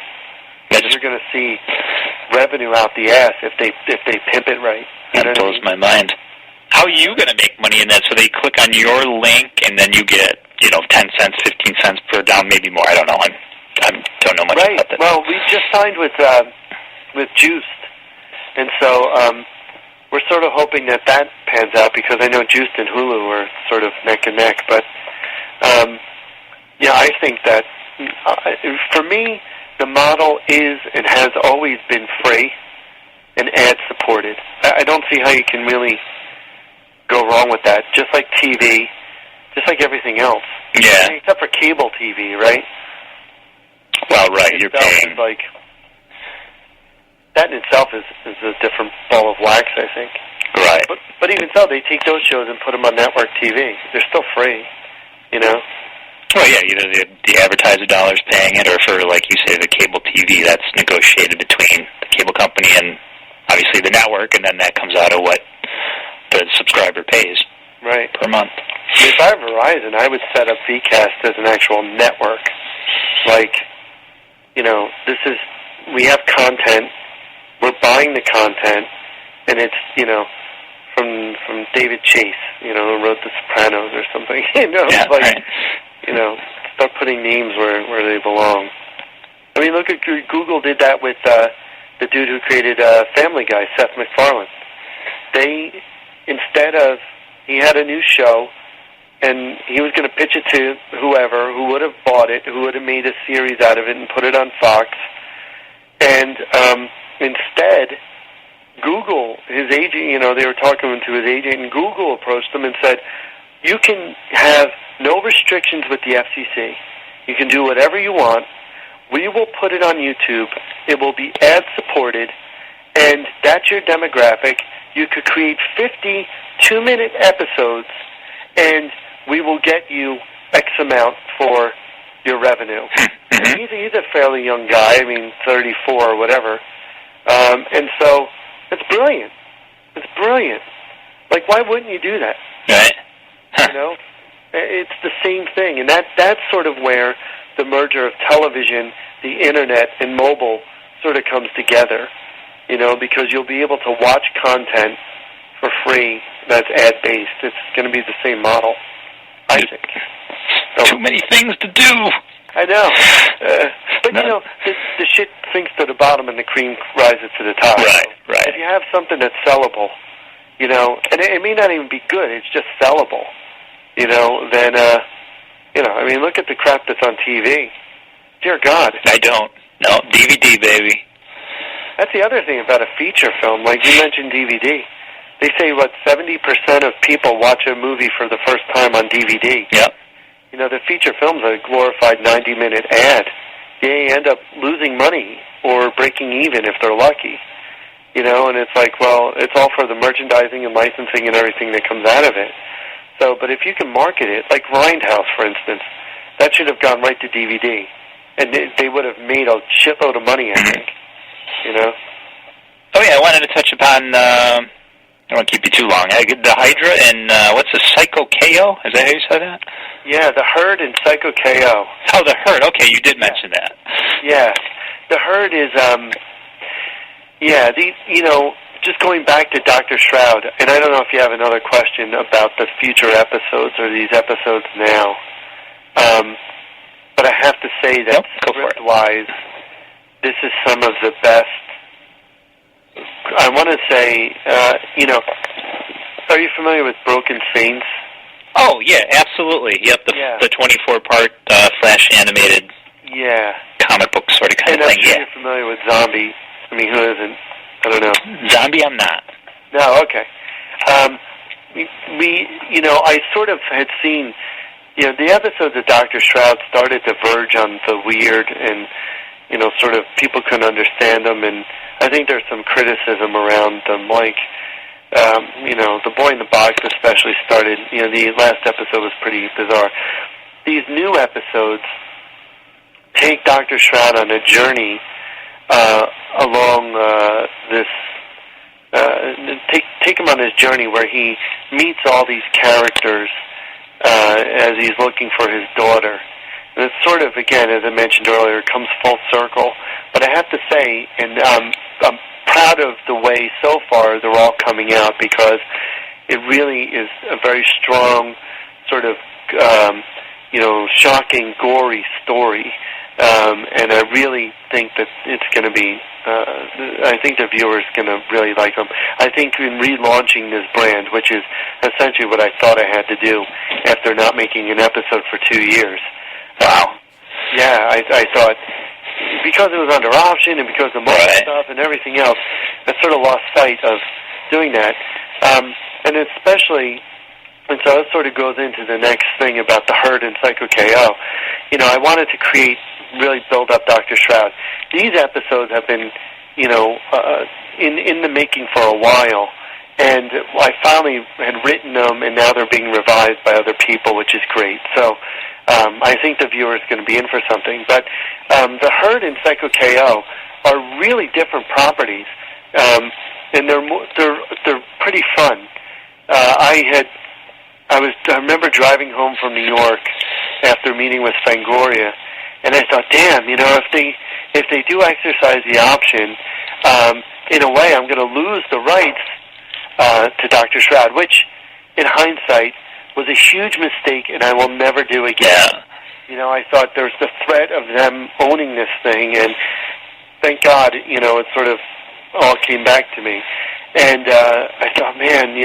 Because you're going to see revenue out the ass if they pimp it right. That blows my mind. How are you going to make money in that? So they click on your link, and then you get 10 cents, 15 cents per down, maybe more. I don't know. I don't know much about that. Well, we just signed with Juiced, and so we're sort of hoping that pans out because I know Juiced and Hulu are sort of neck and neck. But I think that for me, the model is and has always been free and ad-supported. I don't see how you can really go wrong with that. Just like TV, just like everything else. Yeah. Except for cable TV, right? Well, right, you're paying. That in itself is a different ball of wax, I think. Right. But even so, they take those shows and put them on network TV. They're still free, Well, yeah, either the advertiser dollar's paying it, or for, like you say, the cable TV, that's negotiated between the cable company and obviously the network, and then that comes out of what the subscriber pays per month. If I were Verizon, I would set up VCast as an actual network. We have content, we're buying the content, and it's, from David Chase, who wrote The Sopranos or something. Start putting names where they belong. I mean, look at Google did that with the dude who created Family Guy, Seth MacFarlane. He had a new show, and he was going to pitch it to whoever who would have bought it, who would have made a series out of it and put it on Fox. And instead, Google, his agent, they were talking to his agent, and Google approached them and said, you can have no restrictions with the FCC. You can do whatever you want. We will put it on YouTube. It will be ad-supported, and that's your demographic. You could create 50 two-minute episodes, and we will get you X amount for your revenue. And he's a fairly young guy, 34 or whatever. And so it's brilliant. It's brilliant. Why wouldn't you do that? Right. It's the same thing. And that's sort of where the merger of television, the Internet, and mobile sort of comes together, because you'll be able to watch content for free that's ad-based. It's going to be the same model, I think. Too many things to do. I know. But, the shit sinks to the bottom and the cream rises to the top. Right. If you have something that's sellable, and it may not even be good, it's just sellable, then, look at the crap that's on TV. Dear God. I don't. No, DVD, baby. That's the other thing about a feature film. Like you mentioned DVD. They say, 70% of people watch a movie for the first time on DVD. Yep. You know, the feature film's a glorified 90-minute ad. They end up losing money or breaking even if they're lucky. You know, and it's like, well, it's all for the merchandising and licensing and everything that comes out of it. So, but if you can market it, like Grindhouse, for instance, that should have gone right to DVD. And they would have made a shitload of money, I think. You know? Oh, yeah, I wanted to touch upon, I don't want to keep you too long. The Hydra and, what's the Psycho KO? Is that how you said that? Yeah, the Herd and Psycho KO. Oh, the Herd. Okay, you did mention that. Yeah. The Herd is, just going back to Dr. Shroud, and I don't know if you have another question about the future episodes or these episodes now, but I have to say that script-wise, this is some of the best. I want to say, are you familiar with Broken Saints? Oh, yeah, absolutely. Yep, the 24-part Flash animated comic book sort of kind of thing. You're familiar with Zombie. I mean, who isn't? I don't know. Zombie, I'm not. No, okay. I sort of had seen, the episodes of Dr. Shroud started to verge on the weird and, sort of people couldn't understand them, and I think there's some criticism around them, like, the Boy in the Box especially started, the last episode was pretty bizarre. These new episodes take Dr. Shroud on a journey along take him on his journey where he meets all these characters as he's looking for his daughter. And it's sort of, again, as I mentioned earlier, comes full circle. But I have to say, and I'm proud of the way so far they're all coming out, because it really is a very strong sort of, shocking, gory story. And I really think that it's going to be, I think the viewer's going to really like them. I think in relaunching this brand, which is essentially what I thought I had to do after not making an episode for 2 years. Wow. Yeah, I thought, because it was under option and because of more stuff and everything else, I sort of lost sight of doing that. And especially, and so it sort of goes into the next thing about the Herd and Psycho KO. I wanted to really build up Dr. Shroud. These episodes have been, in the making for a while, and I finally had written them, and now they're being revised by other people, which is great. So I think the viewer is going to be in for something. But the Herd and Psycho KO are really different properties, and they're pretty fun. I remember driving home from New York after meeting with Fangoria, and I thought, damn, if they do exercise the option, in a way, I'm going to lose the rights to Dr. Shroud, which, in hindsight, was a huge mistake, and I will never do again. Yeah. I thought there's the threat of them owning this thing, and thank God, it sort of all came back to me. And I thought, man,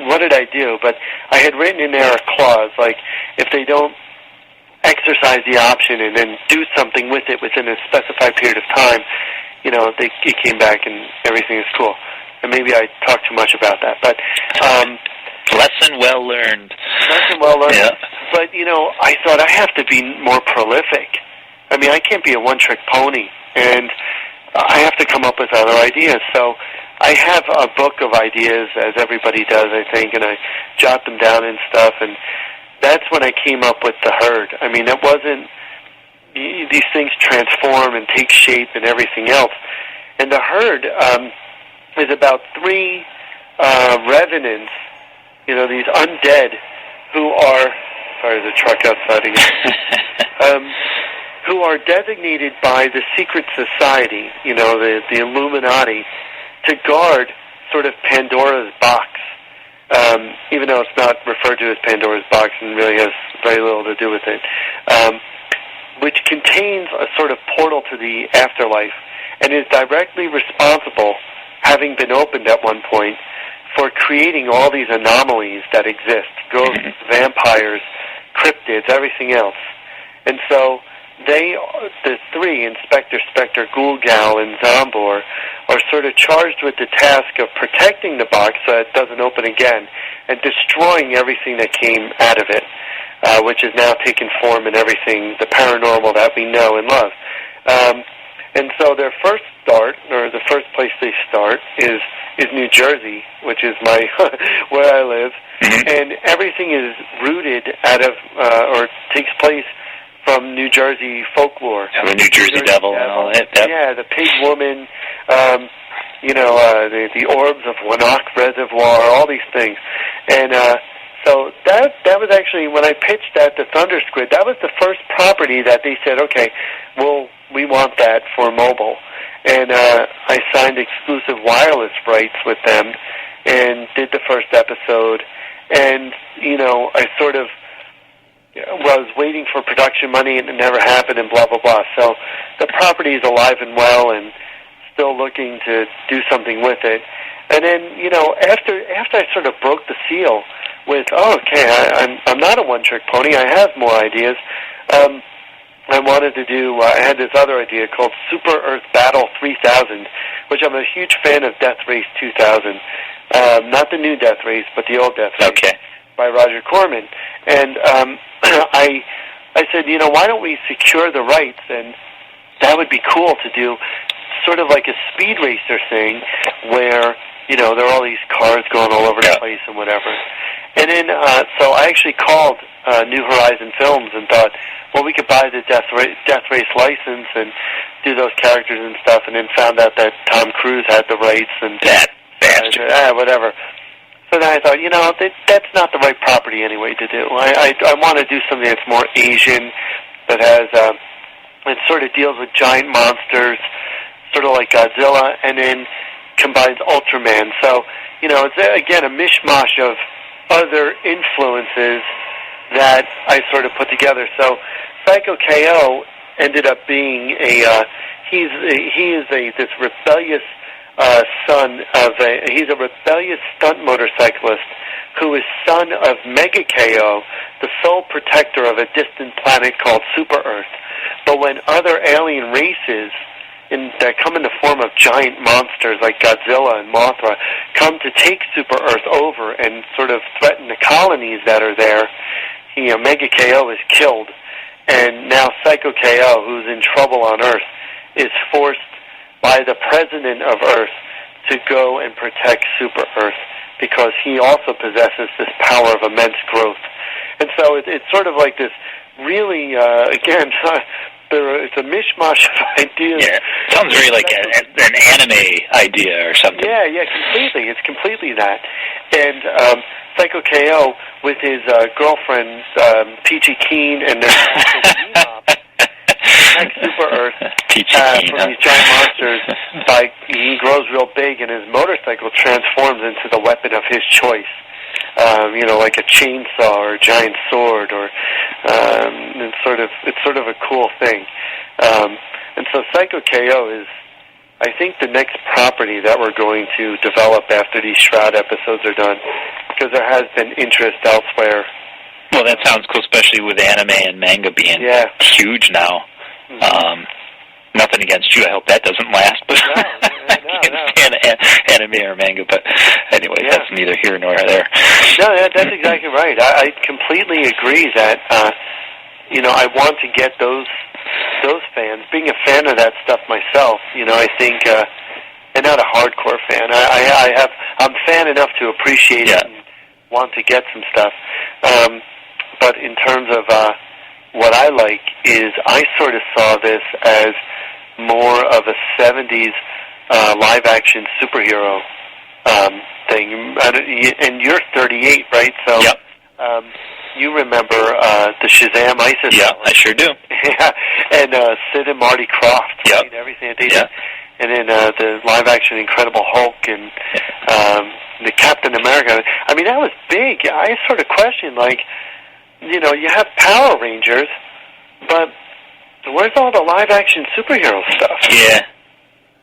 what did I do? But I had written in there a clause, like, if they don't exercise the option and then do something with it within a specified period of time, it came back and everything is cool. And maybe I talked too much about that. But lesson well learned. Lesson well learned. Yeah. But, I thought I have to be more prolific. I mean, I can't be a one-trick pony, and I have to come up with other ideas. So I have a book of ideas, as everybody does, I think, and I jot them down and stuff, and that's when I came up with the Herd. I mean, it wasn't, these things transform and take shape and everything else. And the Herd is about 3 revenants, these undead who are, sorry, there's a truck outside again, who are designated by the secret society, the Illuminati, to guard sort of Pandora's box. Even though it's not referred to as Pandora's box and really has very little to do with it, which contains a sort of portal to the afterlife and is directly responsible, having been opened at one point, for creating all these anomalies that exist, ghosts, vampires, cryptids, everything else. And so the three, Inspector, Spectre, Ghoul, Gal, and Zombor, are sort of charged with the task of protecting the box so it doesn't open again, and destroying everything that came out of it, which has now taken form in everything, the paranormal that we know and love. And so their first start, or the first place they start, is New Jersey, which is where I live, and everything is rooted out of, or takes place from New Jersey folklore. The New Jersey Devil and all that. Yep. Yeah, the Pig Woman, the Orbs of Wannock Reservoir, all these things. And so that was actually, when I pitched that to Thunder Squid, that was the first property that they said, okay, we want that for mobile. And I signed exclusive wireless rights with them and did the first episode. And, I sort of was waiting for production money and it never happened and blah, blah, blah. So the property is alive and well and still looking to do something with it. And then, after I sort of broke the seal with, I'm not a one-trick pony, I have more ideas, I wanted to do, I had this other idea called Super Earth Battle 3000, which I'm a huge fan of Death Race 2000. Not the new Death Race, but the old Death Race. Okay. By Roger Corman. And I said, why don't we secure the rights? And that would be cool to do sort of like a speed racer thing where, there are all these cars going all over the place and whatever. And then, so I actually called New Horizon Films and thought, well, we could buy the Death Race license and do those characters and stuff, and then found out that Tom Cruise had the rights and that bastard. Whatever. So then I thought, that's not the right property anyway to do. I want to do something that's more Asian, that has, it sort of deals with giant monsters, sort of like Godzilla, and then combines Ultraman. So, it's, again, a mishmash of other influences that I sort of put together. So Psycho KO ended up being he is this rebellious son of he's a rebellious stunt motorcyclist who is son of Mega KO, the sole protector of a distant planet called Super Earth. But when other alien races that come in the form of giant monsters like Godzilla and Mothra come to take Super Earth over and sort of threaten the colonies that are there, Mega KO is killed. And now Psycho KO, who's in trouble on Earth, is forced by the president of Earth to go and protect Super Earth because he also possesses this power of immense growth. And so it's sort of like this really, again, it's a mishmash of ideas. Yeah, sounds really like an anime idea or something. Yeah, completely. It's completely that. And Psycho KO with his girlfriend, Peachy Keen, and their Super Earth from these giant monsters. He grows real big, and his motorcycle transforms into the weapon of his choice. Like a chainsaw or a giant sword, or it's sort of a cool thing. And so Psycho KO is, I think, the next property that we're going to develop after these Shroud episodes are done, because there has been interest elsewhere. Well, that sounds cool, especially with anime and manga being huge now. Nothing against you. I hope that doesn't last. But no. Anime or manga. But anyway, that's neither here nor there. No, that's exactly right. I completely agree that I want to get those fans. Being a fan of that stuff myself, I think, and not a hardcore fan. I'm fan enough to appreciate it and want to get some stuff. But in terms of what I like is I sort of saw this as more of a 70s live-action superhero thing. And you're 38, right? So you remember the Shazam ISIS? Yeah, I sure do. Yeah, and Sid and Marty Krofft, right? Everything that they did. And then the live-action Incredible Hulk and the Captain America. I mean, that was big. I sort of questioned, you have Power Rangers, but where's all the live-action superhero stuff? Yeah.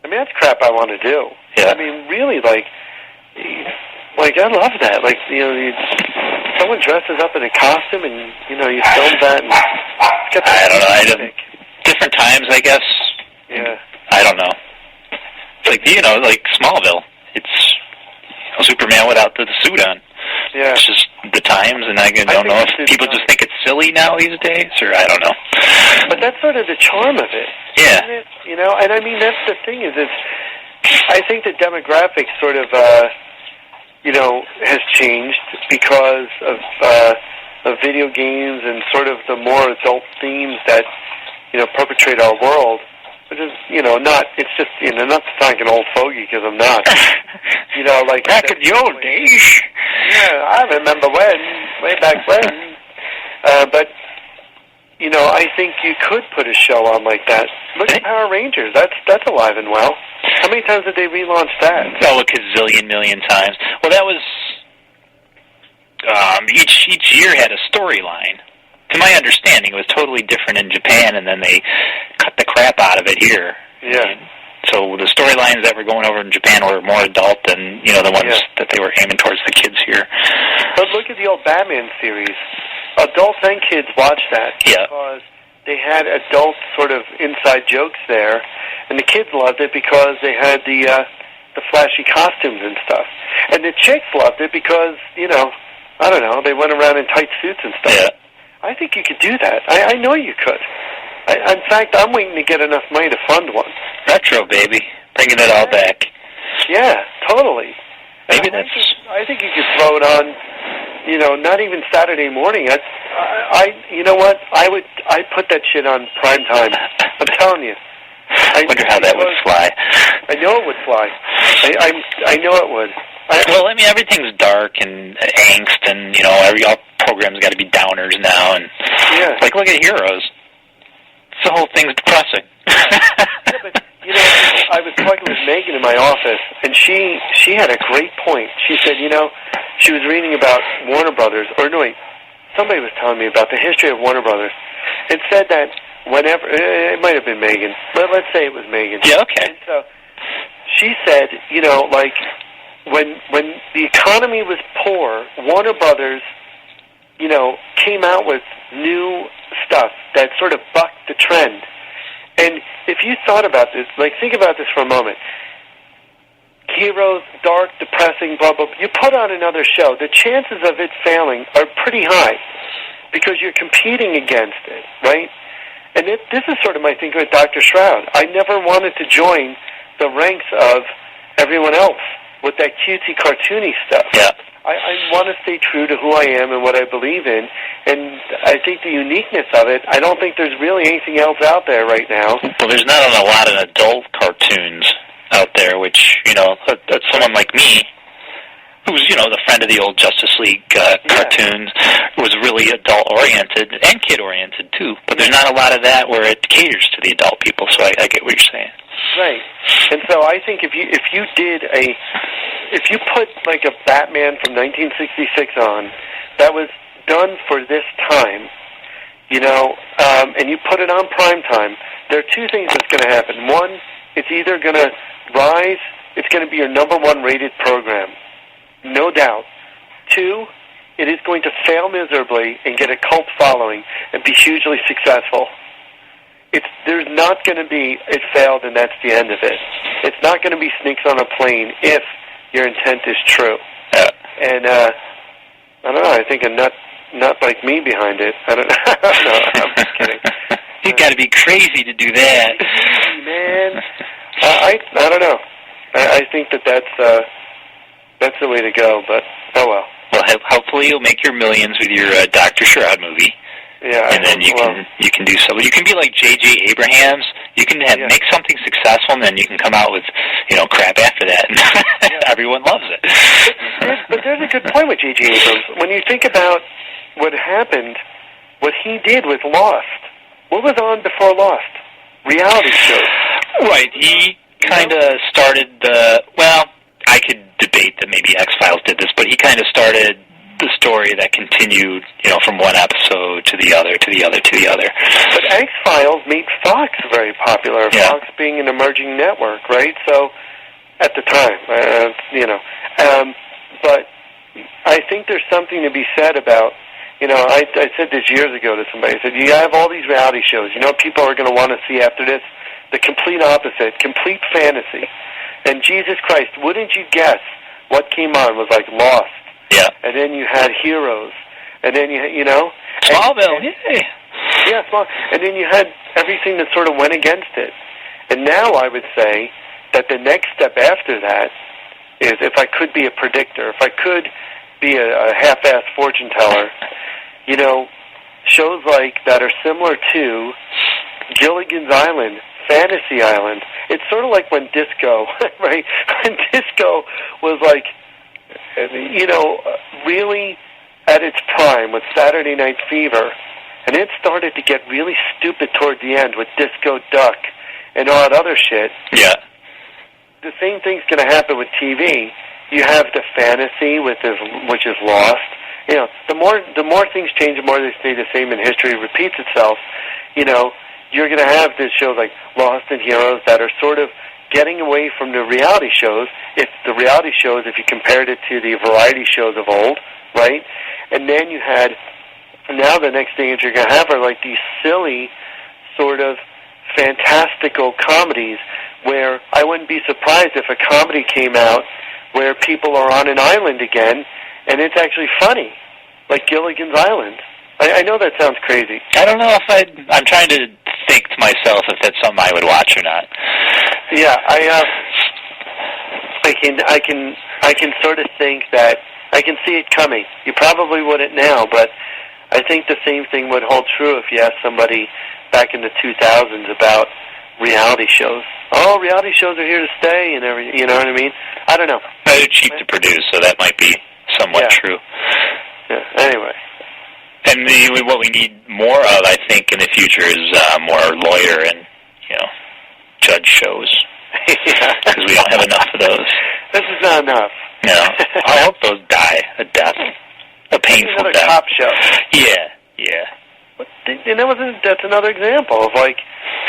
I mean, that's crap I want to do. Yeah. I mean, really, I love that. Someone dresses up in a costume and, you film that. And I don't know. different times, I guess. Yeah. I don't know. It's like, like Smallville. It's Superman without the suit on. Yeah. It's just the times, and I don't know if people just think it's silly now these days, or I don't know. But that's sort of the charm of it. Yeah. Isn't it? And I mean, that's the thing is, I think the demographic sort of, has changed because of video games and sort of the more adult themes that, perpetrate our world. Which is, not, it's just, not to sound like an old fogey, because I'm not. Like... Back in the old days. Yeah, I remember way back when. But, I think you could put a show on like that. Look at Power Rangers. That's alive and well. How many times did they relaunch that? Oh, a gazillion million times. Well, that was... each year had a storyline. To my understanding, it was totally different in Japan, and then they cut the crap out of it here. Yeah. So the storylines that were going over in Japan were more adult than, the ones that they were aiming towards the kids here. But look at the old Batman series. Adults and kids watched that because they had adult sort of inside jokes there, and the kids loved it because they had the flashy costumes and stuff. And the chicks loved it because, I don't know, they went around in tight suits and stuff. Yeah. I think you could do that. I know you could. In fact, I'm waiting to get enough money to fund one. Retro, baby. Bringing it all back. Yeah, totally. Maybe I think you could throw it on, not even Saturday morning. You know what? I'd put that shit on prime time. I'm telling you. I wonder how that would fly. I know it would fly. I know it would. Well, I mean, everything's dark and angst, and, all programs got to be downers now. And like, look at Heroes. The whole thing's depressing. Yeah, but, I was talking with Megan in my office, and she had a great point. She said, she was reading about Warner Brothers, or no, wait, somebody was telling me about the history of Warner Brothers, and said that whenever, it might have been Megan, but let's say it was Megan. Yeah, okay. And so she said, like, when the economy was poor, Warner Brothers, came out with new stuff that sort of bucked the trend. And if you thought about this, like, think about this for a moment. Heroes, dark, depressing, blah, blah, blah. You put on another show, the chances of it failing are pretty high because you're competing against it, right? And this is sort of my thinking with Dr. Shroud. I never wanted to join the ranks of everyone else with that cutesy, cartoony stuff. Yeah. I want to stay true to who I am and what I believe in, and I think the uniqueness of it, I don't think there's really anything else out there right now. Well, there's not a lot of adult cartoons out there, which, that's someone like me, who's, the friend of the old Justice League cartoons, was really adult-oriented and kid-oriented, too. But there's not a lot of that where it caters to the adult people, so I get what you're saying. Right. And so I think if you put like a Batman from 1966 on that was done for this time, and you put it on prime time, there are two things that's going to happen. One, it's either going to rise, it's going to be your number one rated program, no doubt. Two, it is going to fail miserably and get a cult following and be hugely successful. There's not going to be, it failed and that's the end of it. It's not going to be Snakes on a Plane if your intent is true. And, I don't know, I think a nut like me behind it. I don't know. No, I'm just kidding. You got to be crazy to do that. Man. I don't know. I think that's the way to go, but oh well. Well, hopefully you'll make your millions with your Dr. Shroud movie. Yeah, and then you can do so. You can be like J.J. Abrams. You can make something successful, and then you can come out with crap after that, and everyone loves it. But there's a good point with J.J. Abrams. When you think about what happened, what he did with Lost. What was on before Lost? Reality shows. Right. He kind of started I could debate that maybe X-Files did this, but he kind of started the story that continued, from one episode to the other, to the other, to the other. But X-Files made Fox very popular, Fox being an emerging network, right? So, at the time, but I think there's something to be said about, You know, I said this years ago to somebody. I said, you have all these reality shows. You know what people are going to want to see after this? The complete opposite, complete fantasy. And Jesus Christ, wouldn't you guess what came on was like Lost. Yeah. And then you had Heroes. And then you know. Smallville, yay. Yeah, Smallville. And then you had everything that sort of went against it. And now I would say that the next step after that is, if I could be a predictor, if I could be a half-assed fortune teller, you know, shows like that are similar to Gilligan's Island, Fantasy Island. It's sort of like when disco, right? When disco was like, you know, really at its prime with Saturday Night Fever, and it started to get really stupid toward the end with Disco Duck and all that other shit. Yeah. The same thing's going to happen with TV. You have the fantasy, which is Lost. You know, the more things change, the more they stay the same, and history repeats itself. You know, you're going to have this shows like Lost and Heroes that are sort of getting away from the reality shows. If the reality shows, if you compared it to the variety shows of old, right? And then you had, now the next thing that you're going to have are like these silly sort of fantastical comedies where I wouldn't be surprised if a comedy came out where people are on an island again and it's actually funny, like Gilligan's Island. I know that sounds crazy. I don't know if I'm trying to think to myself if that's something I would watch or not. Yeah, I can sort of think that I can see it coming. You probably wouldn't now, but I think the same thing would hold true if you asked somebody back in the 2000s about reality shows. Oh, reality shows are here to stay and everything. You know what I mean? I don't know. They're cheap to produce, so that might be somewhat true. Yeah. Anyway. And what we need more of, I think, in the future is more lawyer and, you know, judge shows. Yeah. Because we don't have enough of those. This is not enough. No. I hope those die a death. A painful another death. Cop show. Yeah, yeah. But, and that's another example of, like,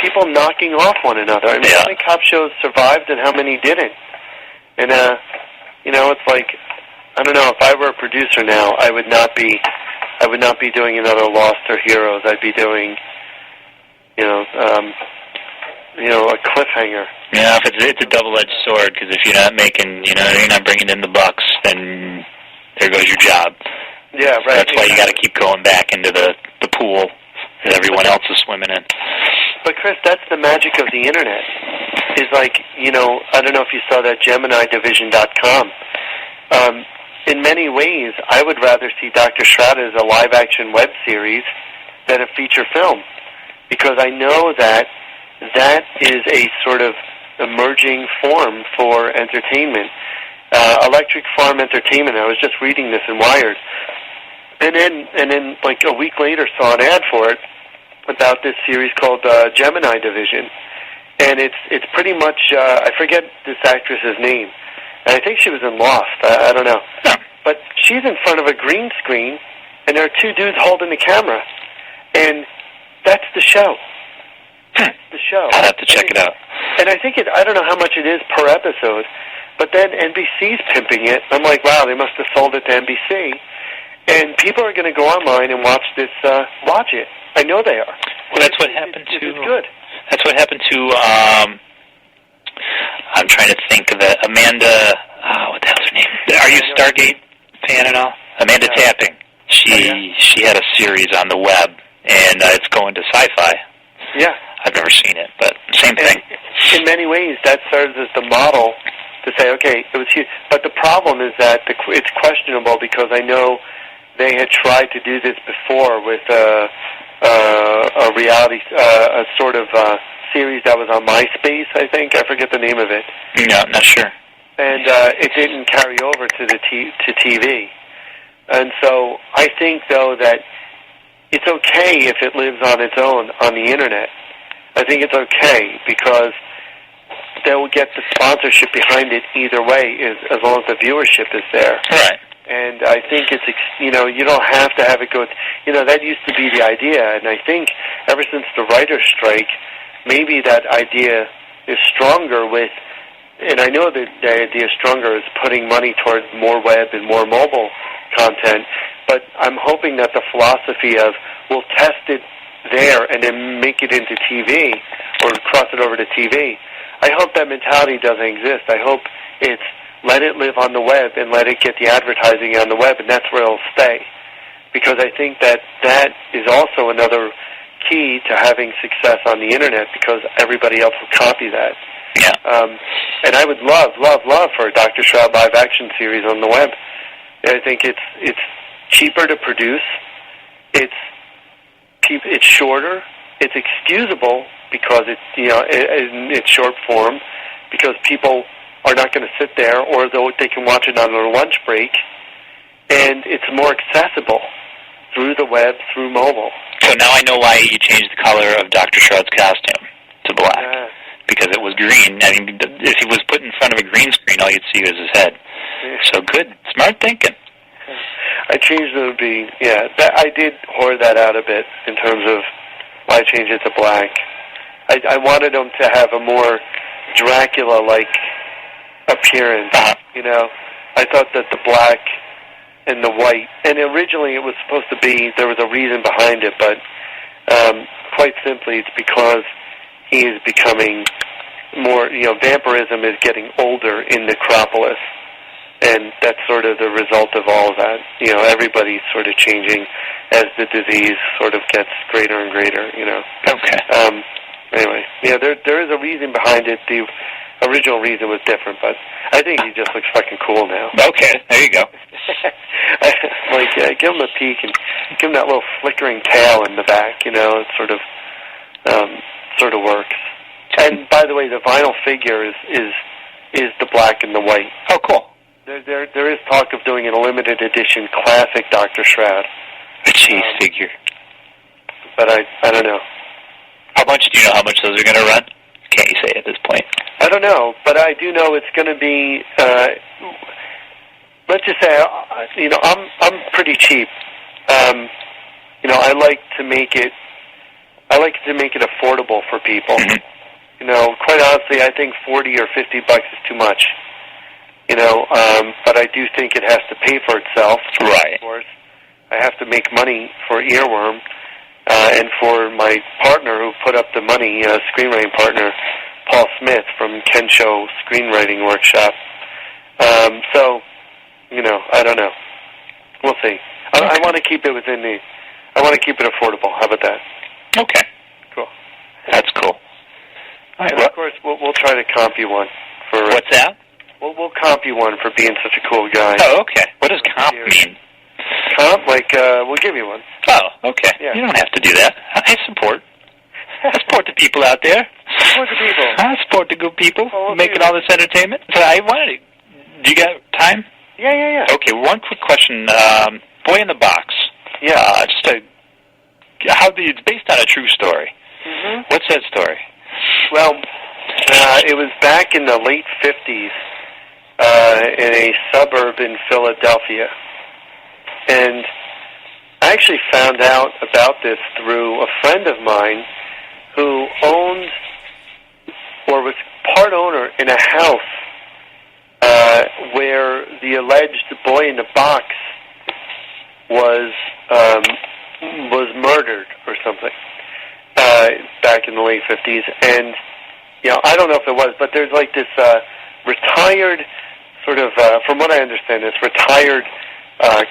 people knocking off one another. I mean, how many cop shows survived and how many didn't? And, you know, it's like, I don't know, if I were a producer now, I would not be doing another Lost or Heroes. I'd be doing, you know, a cliffhanger. Yeah, it's a double-edged sword, because if you're not making, you know, you're not bringing in the bucks, then there goes your job. Yeah, right. So that's why you got to keep going back into the pool that everyone else is swimming in. But Chris, that's the magic of the internet. Is like, you know, I don't know if you saw that GeminiDivision.com. In many ways, I would rather see Dr. Shroud as a live-action web series than a feature film, because I know that is a sort of emerging form for entertainment. Electric Farm Entertainment, I was just reading this in Wired, and then like a week later saw an ad for it about this series called Gemini Division, and it's pretty much, I forget this actress's name, and I think she was in Lost, I don't know. Yeah. But she's in front of a green screen, and there are two dudes holding the camera, and that's the show. The show. I'll have to check it out. And I think I don't know how much it is per episode, but then NBC's pimping it. I'm like, wow, they must have sold it to NBC. And people are going to go online and watch this, watch it. I know they are. Well, that's what happened to... It's good. That's what happened to, I'm trying to think of it, Amanda, what the hell's her name? Are you a Stargate fan at all? Amanda Tapping. She had a series on the web, and it's going to Sci-Fi. Yeah. I've never seen it, but same thing. In many ways, that serves as the model to say, okay, it was huge. But the problem is that it's questionable, because I know they had tried to do this before with a reality, a sort of series that was on MySpace, I think. I forget the name of it. No, not sure. And it didn't carry over to to TV. And so I think, though, that it's okay if it lives on its own on the Internet. I think it's okay, because they'll get the sponsorship behind it either way, as long as the viewership is there. Right. And I think it's, you know, you don't have to have it go, you know, that used to be the idea. And I think ever since the writer's strike, maybe that idea is stronger with, and I know that the idea is stronger, is putting money towards more web and more mobile content. but I'm hoping that the philosophy of we'll test it there and then make it into TV or cross it over to TV, I hope that mentality doesn't exist. I hope it's let it live on the web and let it get the advertising on the web, and that's where it'll stay. Because I think that is also another key to having success on the Internet, because everybody else will copy that. Yeah. And I would love for a Dr. Shroud live action series on the web. I think it's cheaper to produce. It's shorter. It's excusable because it's short form, because people are not going to sit there, or they can watch it on their lunch break, and it's more accessible through the web, through mobile. So now I know why you changed the color of Dr. Shroud's costume to black. Yeah. Because it was green. I mean, if he was put in front of a green screen, all you'd see was his head. Yeah. So good. Smart thinking. I changed it to be, I did whore that out a bit in terms of why I changed it to black. I wanted him to have a more Dracula-like appearance, I thought that the black and the white, and originally it was supposed to be, there was a reason behind it, but quite simply it's because he is becoming more, vampirism is getting older in Necropolis, and that's sort of the result of all of that. Everybody's sort of changing as the disease sort of gets greater and greater, Okay. Anyway, there is a reason behind it. The original reason was different, but I think he just looks fucking cool now. Okay, there you go. Give him a peek and give him that little flickering tail in the back. It sort of works. And by the way, the vinyl figure is the black and the white. Oh, cool. There is talk of doing a limited edition classic Dr. Shroud. A cheese figure. But I don't know. Do you know how much those are going to run? Can't you say at this point? I don't know, but I do know it's going to be. Let's just say, I'm pretty cheap. I like to make it. I like to make it affordable for people. Mm-hmm. Quite honestly, I think $40 or $50 is too much. But I do think it has to pay for itself. Right. Of course, I have to make money for EarWorm. And for my partner who put up the money, screenwriting partner, Paul Smith from Kensho Screenwriting Workshop. So, I don't know. We'll see. Okay. I want to keep it I want to keep it affordable. How about that? Okay. Cool. That's cool. All right, and of course, we'll try to comp you one. What's that? We'll comp you one for being such a cool guy. Oh, okay. What does comp mean? Comp? We'll give you one. Oh, okay. Yeah. You don't have to do that. I support the people out there. Support the people. I support the good people making all this entertainment. So I wanted to, do you got time? Yeah. Okay, one quick question. Boy in the Box. Yeah. It's based on a true story. Mm-hmm. What's that story? Well, it was back in the late 50s in a suburb in Philadelphia. And I actually found out about this through a friend of mine who owned or was part owner in a house where the alleged boy in the box was murdered or something back in the late 50s. And, I don't know if it was, but there's like this retired sort of, from what I understand, this retired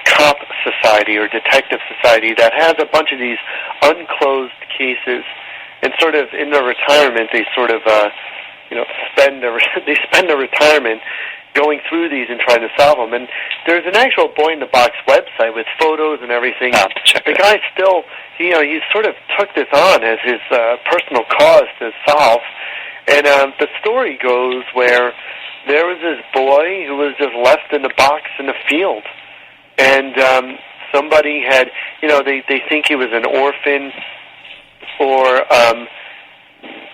cop society or detective society that has a bunch of these unclosed cases, and sort of in their retirement they sort of spend their retirement going through these and trying to solve them. And there's an actual Boy in the Box website with photos and everything. The guy still he sort of took this on as his personal cause to solve. And the story goes where there was this boy who was just left in the box in the field. And somebody had, they think he was an orphan, or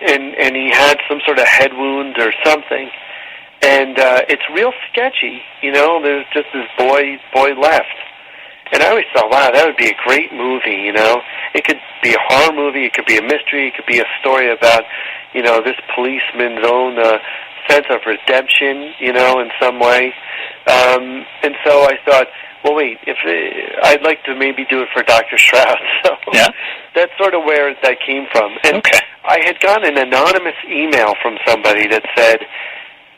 and he had some sort of head wound or something. And it's real sketchy, there's just this boy left. And I always thought, wow, that would be a great movie, It could be a horror movie, it could be a mystery, it could be a story about, this policeman's own sense of redemption, in some way. And so I thought, well, wait, if I'd like to maybe do it for Dr. Shroud. So that's sort of where that came from. And I had gotten an anonymous email from somebody that said,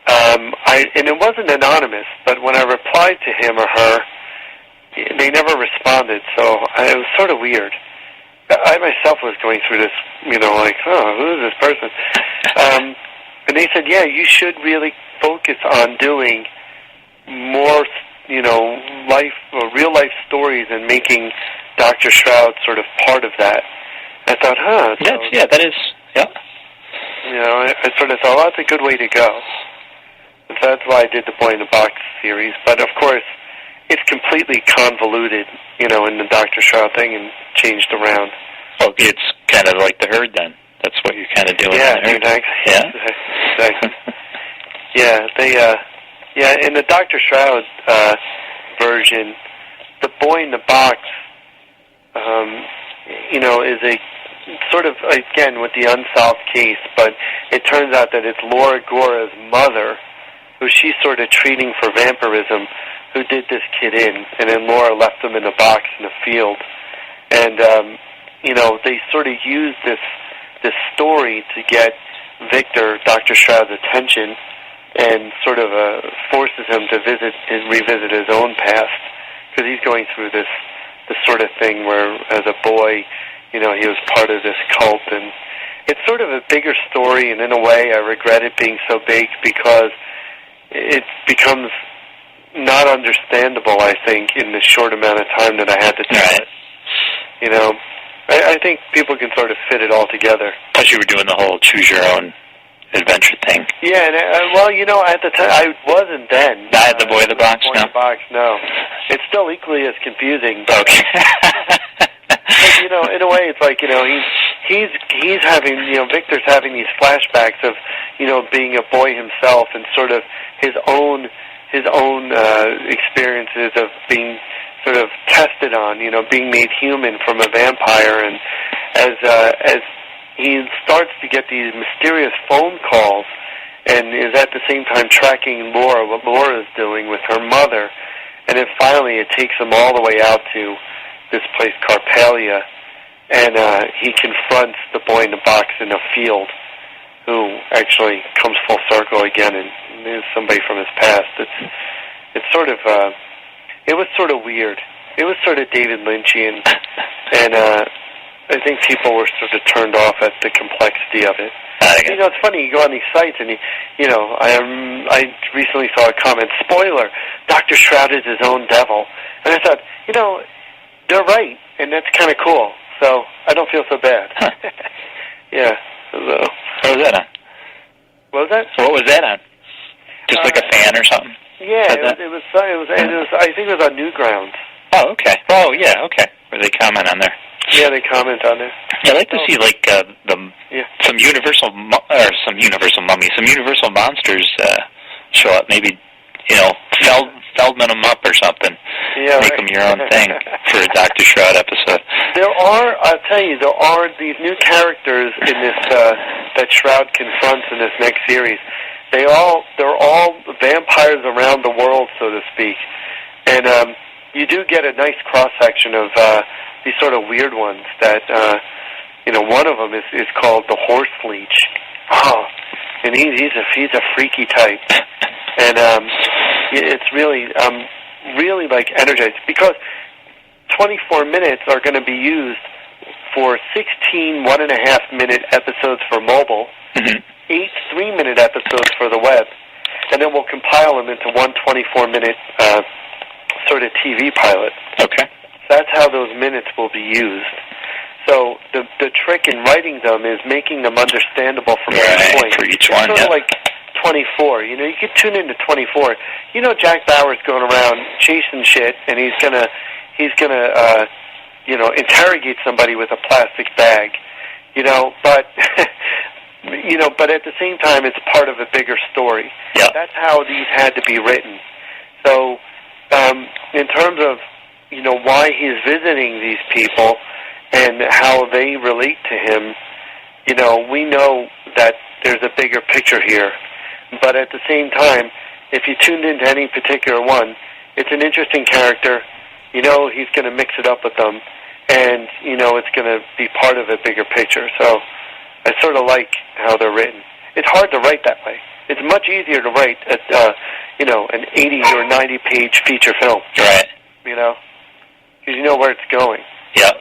and it wasn't anonymous, but when I replied to him or her, they never responded, so it was sort of weird. I myself was going through this, like, oh, who is this person? And they said, yeah, you should really focus on doing more, real life stories and making Dr. Shroud sort of part of that. I thought, that is. I sort of thought, well, that's a good way to go. And so that's why I did the Boy in the Box series. But, of course, it's completely convoluted, in the Dr. Shroud thing and changed around. Oh, it's kind of like the Herd, then. That's what you're kind of doing. Yeah, exactly. Yeah? Exactly. In the Dr. Shroud version, the Boy in the Box, is a sort of, again, with the unsolved case, but it turns out that it's Laura Gora's mother, who she's sort of treating for vampirism, who did this kid in, and then Laura left him in a box in a field. And, they sort of used this story to get Victor, Dr. Shroud's attention, and sort of forces him to revisit his own past, because he's going through this sort of thing where, as a boy, he was part of this cult, and it's sort of a bigger story, and in a way I regret it being so big because it becomes not understandable, I think, in the short amount of time that I had to tell it. I think people can sort of fit it all together. Plus you were doing the whole choose-your-own adventure thing. Yeah, and at the time, I wasn't then. Not the Boy in the Box, Boy in the Box, no. It's still equally as confusing. But, okay. but, in a way, it's like, he's having, Victor's having these flashbacks of, being a boy himself and sort of his own experiences of being sort of tested on, being made human from a vampire, and as he starts to get these mysterious phone calls and is at the same time tracking Laura, what Laura is doing with her mother, and then finally it takes him all the way out to this place, Carpalia, and he confronts the Boy in the Box in a field, who actually comes full circle again and is somebody from his past. It's sort of, it was sort of weird. It was sort of David Lynchian, and I think people were sort of turned off at the complexity of it. It's funny, you go on these sites and I recently saw a comment, spoiler, Dr. Shroud is his own devil. And I thought, they're right, and that's kind of cool. So I don't feel so bad. Yeah. So, what was that on? What was that? What was that on? Just like a fan or something? Yeah, it was. I think it was on Newgrounds. Oh, okay. Oh, yeah, okay. Where they comment on there. Yeah, they comment on there. Yeah, I'd like to see some Universal Mummies, some Universal Monsters show up. Maybe Feldman them up or something. Yeah, make them your own thing for a Dr. Shroud episode. I'll tell you, there are these new characters in this that Shroud confronts in this next series. They're all vampires around the world, so to speak, and you do get a nice cross section of these sort of weird ones. That one of them is called the Horse Leech. Oh, and he's a freaky type, and it's really like energized because 24 minutes are going to be used for 16 1.5-minute episodes for mobile, 8 3-minute episodes for the web, and then we'll compile them into one 24-minute sort of TV pilot. Okay. That's how those minutes will be used. So the trick in writing them is making them understandable from each point. For each one, sort of like 24. You could tune into 24. Jack Bauer's going around chasing shit, and he's gonna interrogate somebody with a plastic bag. But but at the same time, it's part of a bigger story. Yeah. That's how these had to be written. So in terms of why he's visiting these people and how they relate to him, we know that there's a bigger picture here. But at the same time, if you tuned into any particular one, it's an interesting character. You know he's going to mix it up with them, and you know it's going to be part of a bigger picture. So I sort of like how they're written. It's hard to write that way. It's much easier to write you know, an 80 or 90-page feature film. Right. You know, because you know where it's going. Yeah.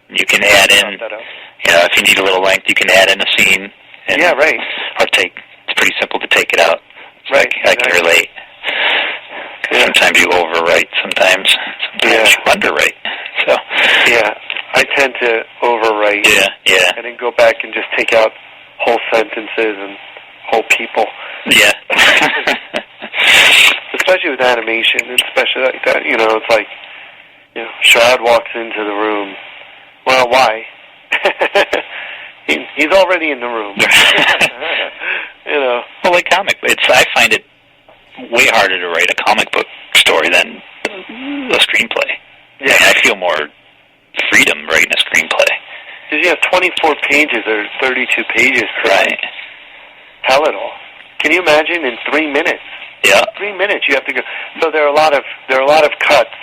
You can add in, you know, if you need a little length, you can add in a scene. And, yeah, right. Or it's pretty simple to take it out. Right. I can relate. Yeah. Sometimes you overwrite, sometimes you underwrite. So. Yeah, I tend to overwrite. Yeah. And then go back and just take out whole sentences and whole people. Yeah. Especially with animation, especially like that. You know, it's like, you know, Shroud walks into the room. Well, why? He's already in the room. You know. Well, like I find it way harder to write a comic book story than a screenplay. Yeah. I feel more freedom writing a screenplay. Because you have 24 pages or 32 pages to tell it all. Can you imagine in 3 minutes? Yeah. 3 minutes you have to go. So there are a lot of cuts.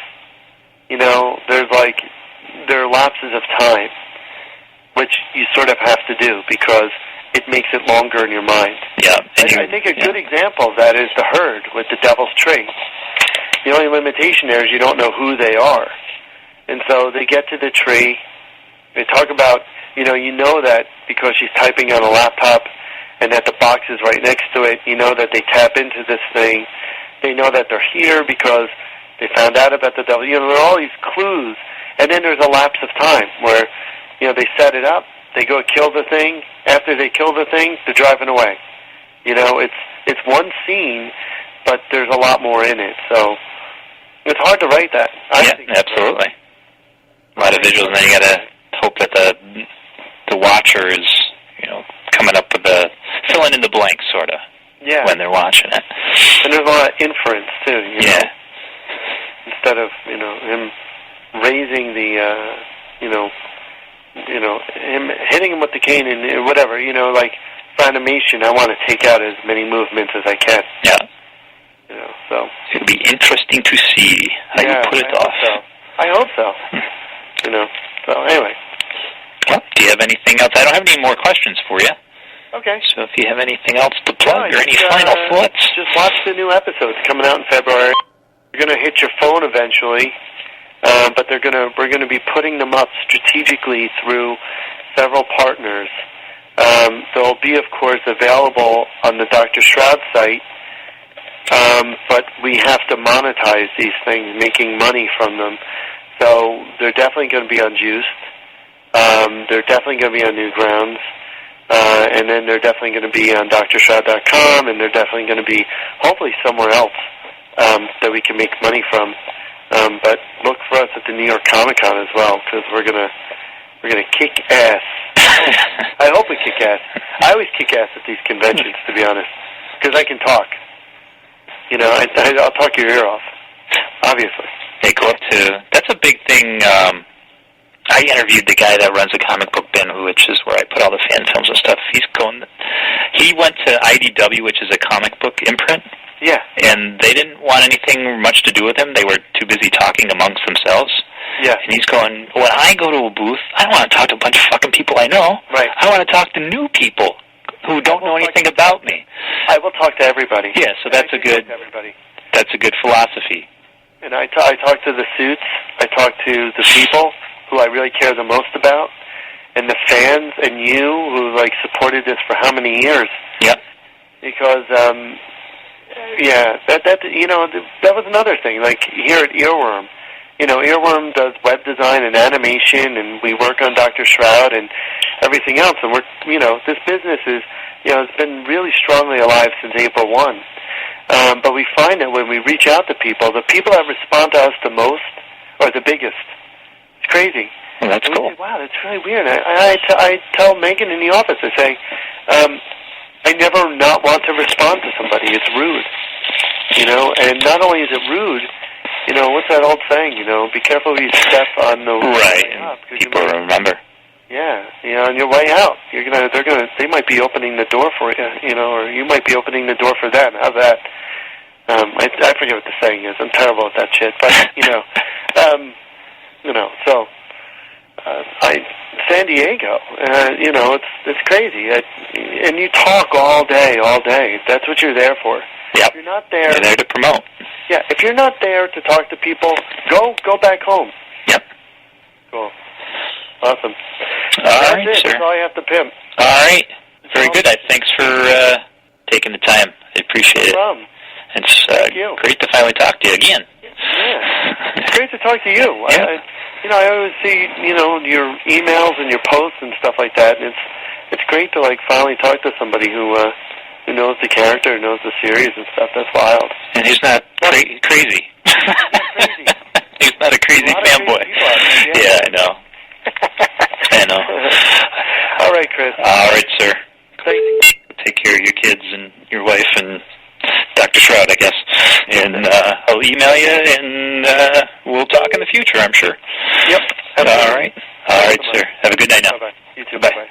You know, there are lapses of time, which you sort of have to do because it makes it longer in your mind. Yeah. I think a good example of that is The Herd with the Devil's Tree. The only limitation there is you don't know who they are. And so they get to the tree. They talk about, you know that because she's typing on a laptop and that the box is right next to it, you know that they tap into this thing. They know that they're here because they found out about the devil. You know, there are all these clues. And then there's a lapse of time where, you know, they set it up, they go kill the thing. After they kill the thing, they're driving away. You know, it's one scene, but there's a lot more in it. So it's hard to write that. Yeah, absolutely. A lot of visuals, and then you got to hope that the watcher is, you know, coming up with filling in the blanks, sort of, when they're watching it. And there's a lot of inference, too, you know? Instead of, you know, him raising the, him hitting him with the cane and whatever, you know, like for animation, I want to take out as many movements as I can. Yeah. You know, so. It'll be interesting to see how you put it off. I hope so. You know, so anyway. Well, do you have anything else? I don't have any more questions for you. Okay. So if you have anything else to plug or any final thoughts. Just watch the new episodes coming out in February. You're going to hit your phone eventually, but we're going to be putting them up strategically through several partners. They'll be, of course, available on the Dr. Shroud site, but we have to monetize these things, making money from them. So they're definitely going to be on Juiced. They're definitely going to be on Newgrounds. And then they're definitely going to be on drshroud.com, and they're definitely going to be hopefully somewhere else that we can make money from. But look for us at the New York Comic Con as well, because we're gonna kick ass. I hope we kick ass. I always kick ass at these conventions, to be honest, because I can talk. You know, I'll talk your ear off, obviously. They go up to, that's a big thing. I interviewed the guy that runs a comic book bin, which is where I put all the fan films and stuff. He went to IDW, which is a comic book imprint. Yeah. And they didn't want anything much to do with him. They were too busy talking amongst themselves. Yeah. And he's going, when I go to a booth, I don't want to talk to a bunch of fucking people I know. Right. I want to talk to new people who don't know anything about me. I will talk to everybody. Yeah, so that's a good philosophy. And I talk to the suits. I talk to the people who I really care the most about, and the fans, and you who like supported this for how many years? Yep. Because that was another thing. Like here at EarWorm, you know, EarWorm does web design and animation, and we work on Dr. Shroud and everything else. And this business is, it's been really strongly alive since April 1. But we find that when we reach out to people, the people that respond to us the most are the biggest. It's crazy. Well, that's cool. Say, wow, that's really weird. I tell Megan in the office, I say, I never not want to respond to somebody. It's rude. And not only is it rude, what's that old saying? Be careful where you step on the way up. People remember. Yeah, on your way out, they might be opening the door for you, or you might be opening the door for them. How's that? I forget what the saying is. I'm terrible at that shit, but So San Diego, it's crazy. And you talk all day. That's what you're there for. Yep. If you're not there, you're there to promote. Yeah. If you're not there to talk to people, go back home. Yep. Cool. Awesome. All right, sir. That's all I have to pimp. All right. Very good. Thanks for taking the time. I appreciate it. No problem. It's great to finally talk to you again. Yeah. It's great to talk to you. Yeah. I always see, your emails and your posts and stuff like that, and it's great to, finally talk to somebody who knows the character, knows the series and stuff. That's wild. And he's not crazy. Crazy. He's not a crazy fanboy. Yeah, I know. I know. All right, Chris. All right, sir. Thanks. Take care of your kids and your wife and Dr. Shroud, I guess. And I'll email you, and we'll talk in the future, I'm sure. Yep. All right. All right, sir. Have a good night now. Bye-bye. You too. Bye. Bye-bye.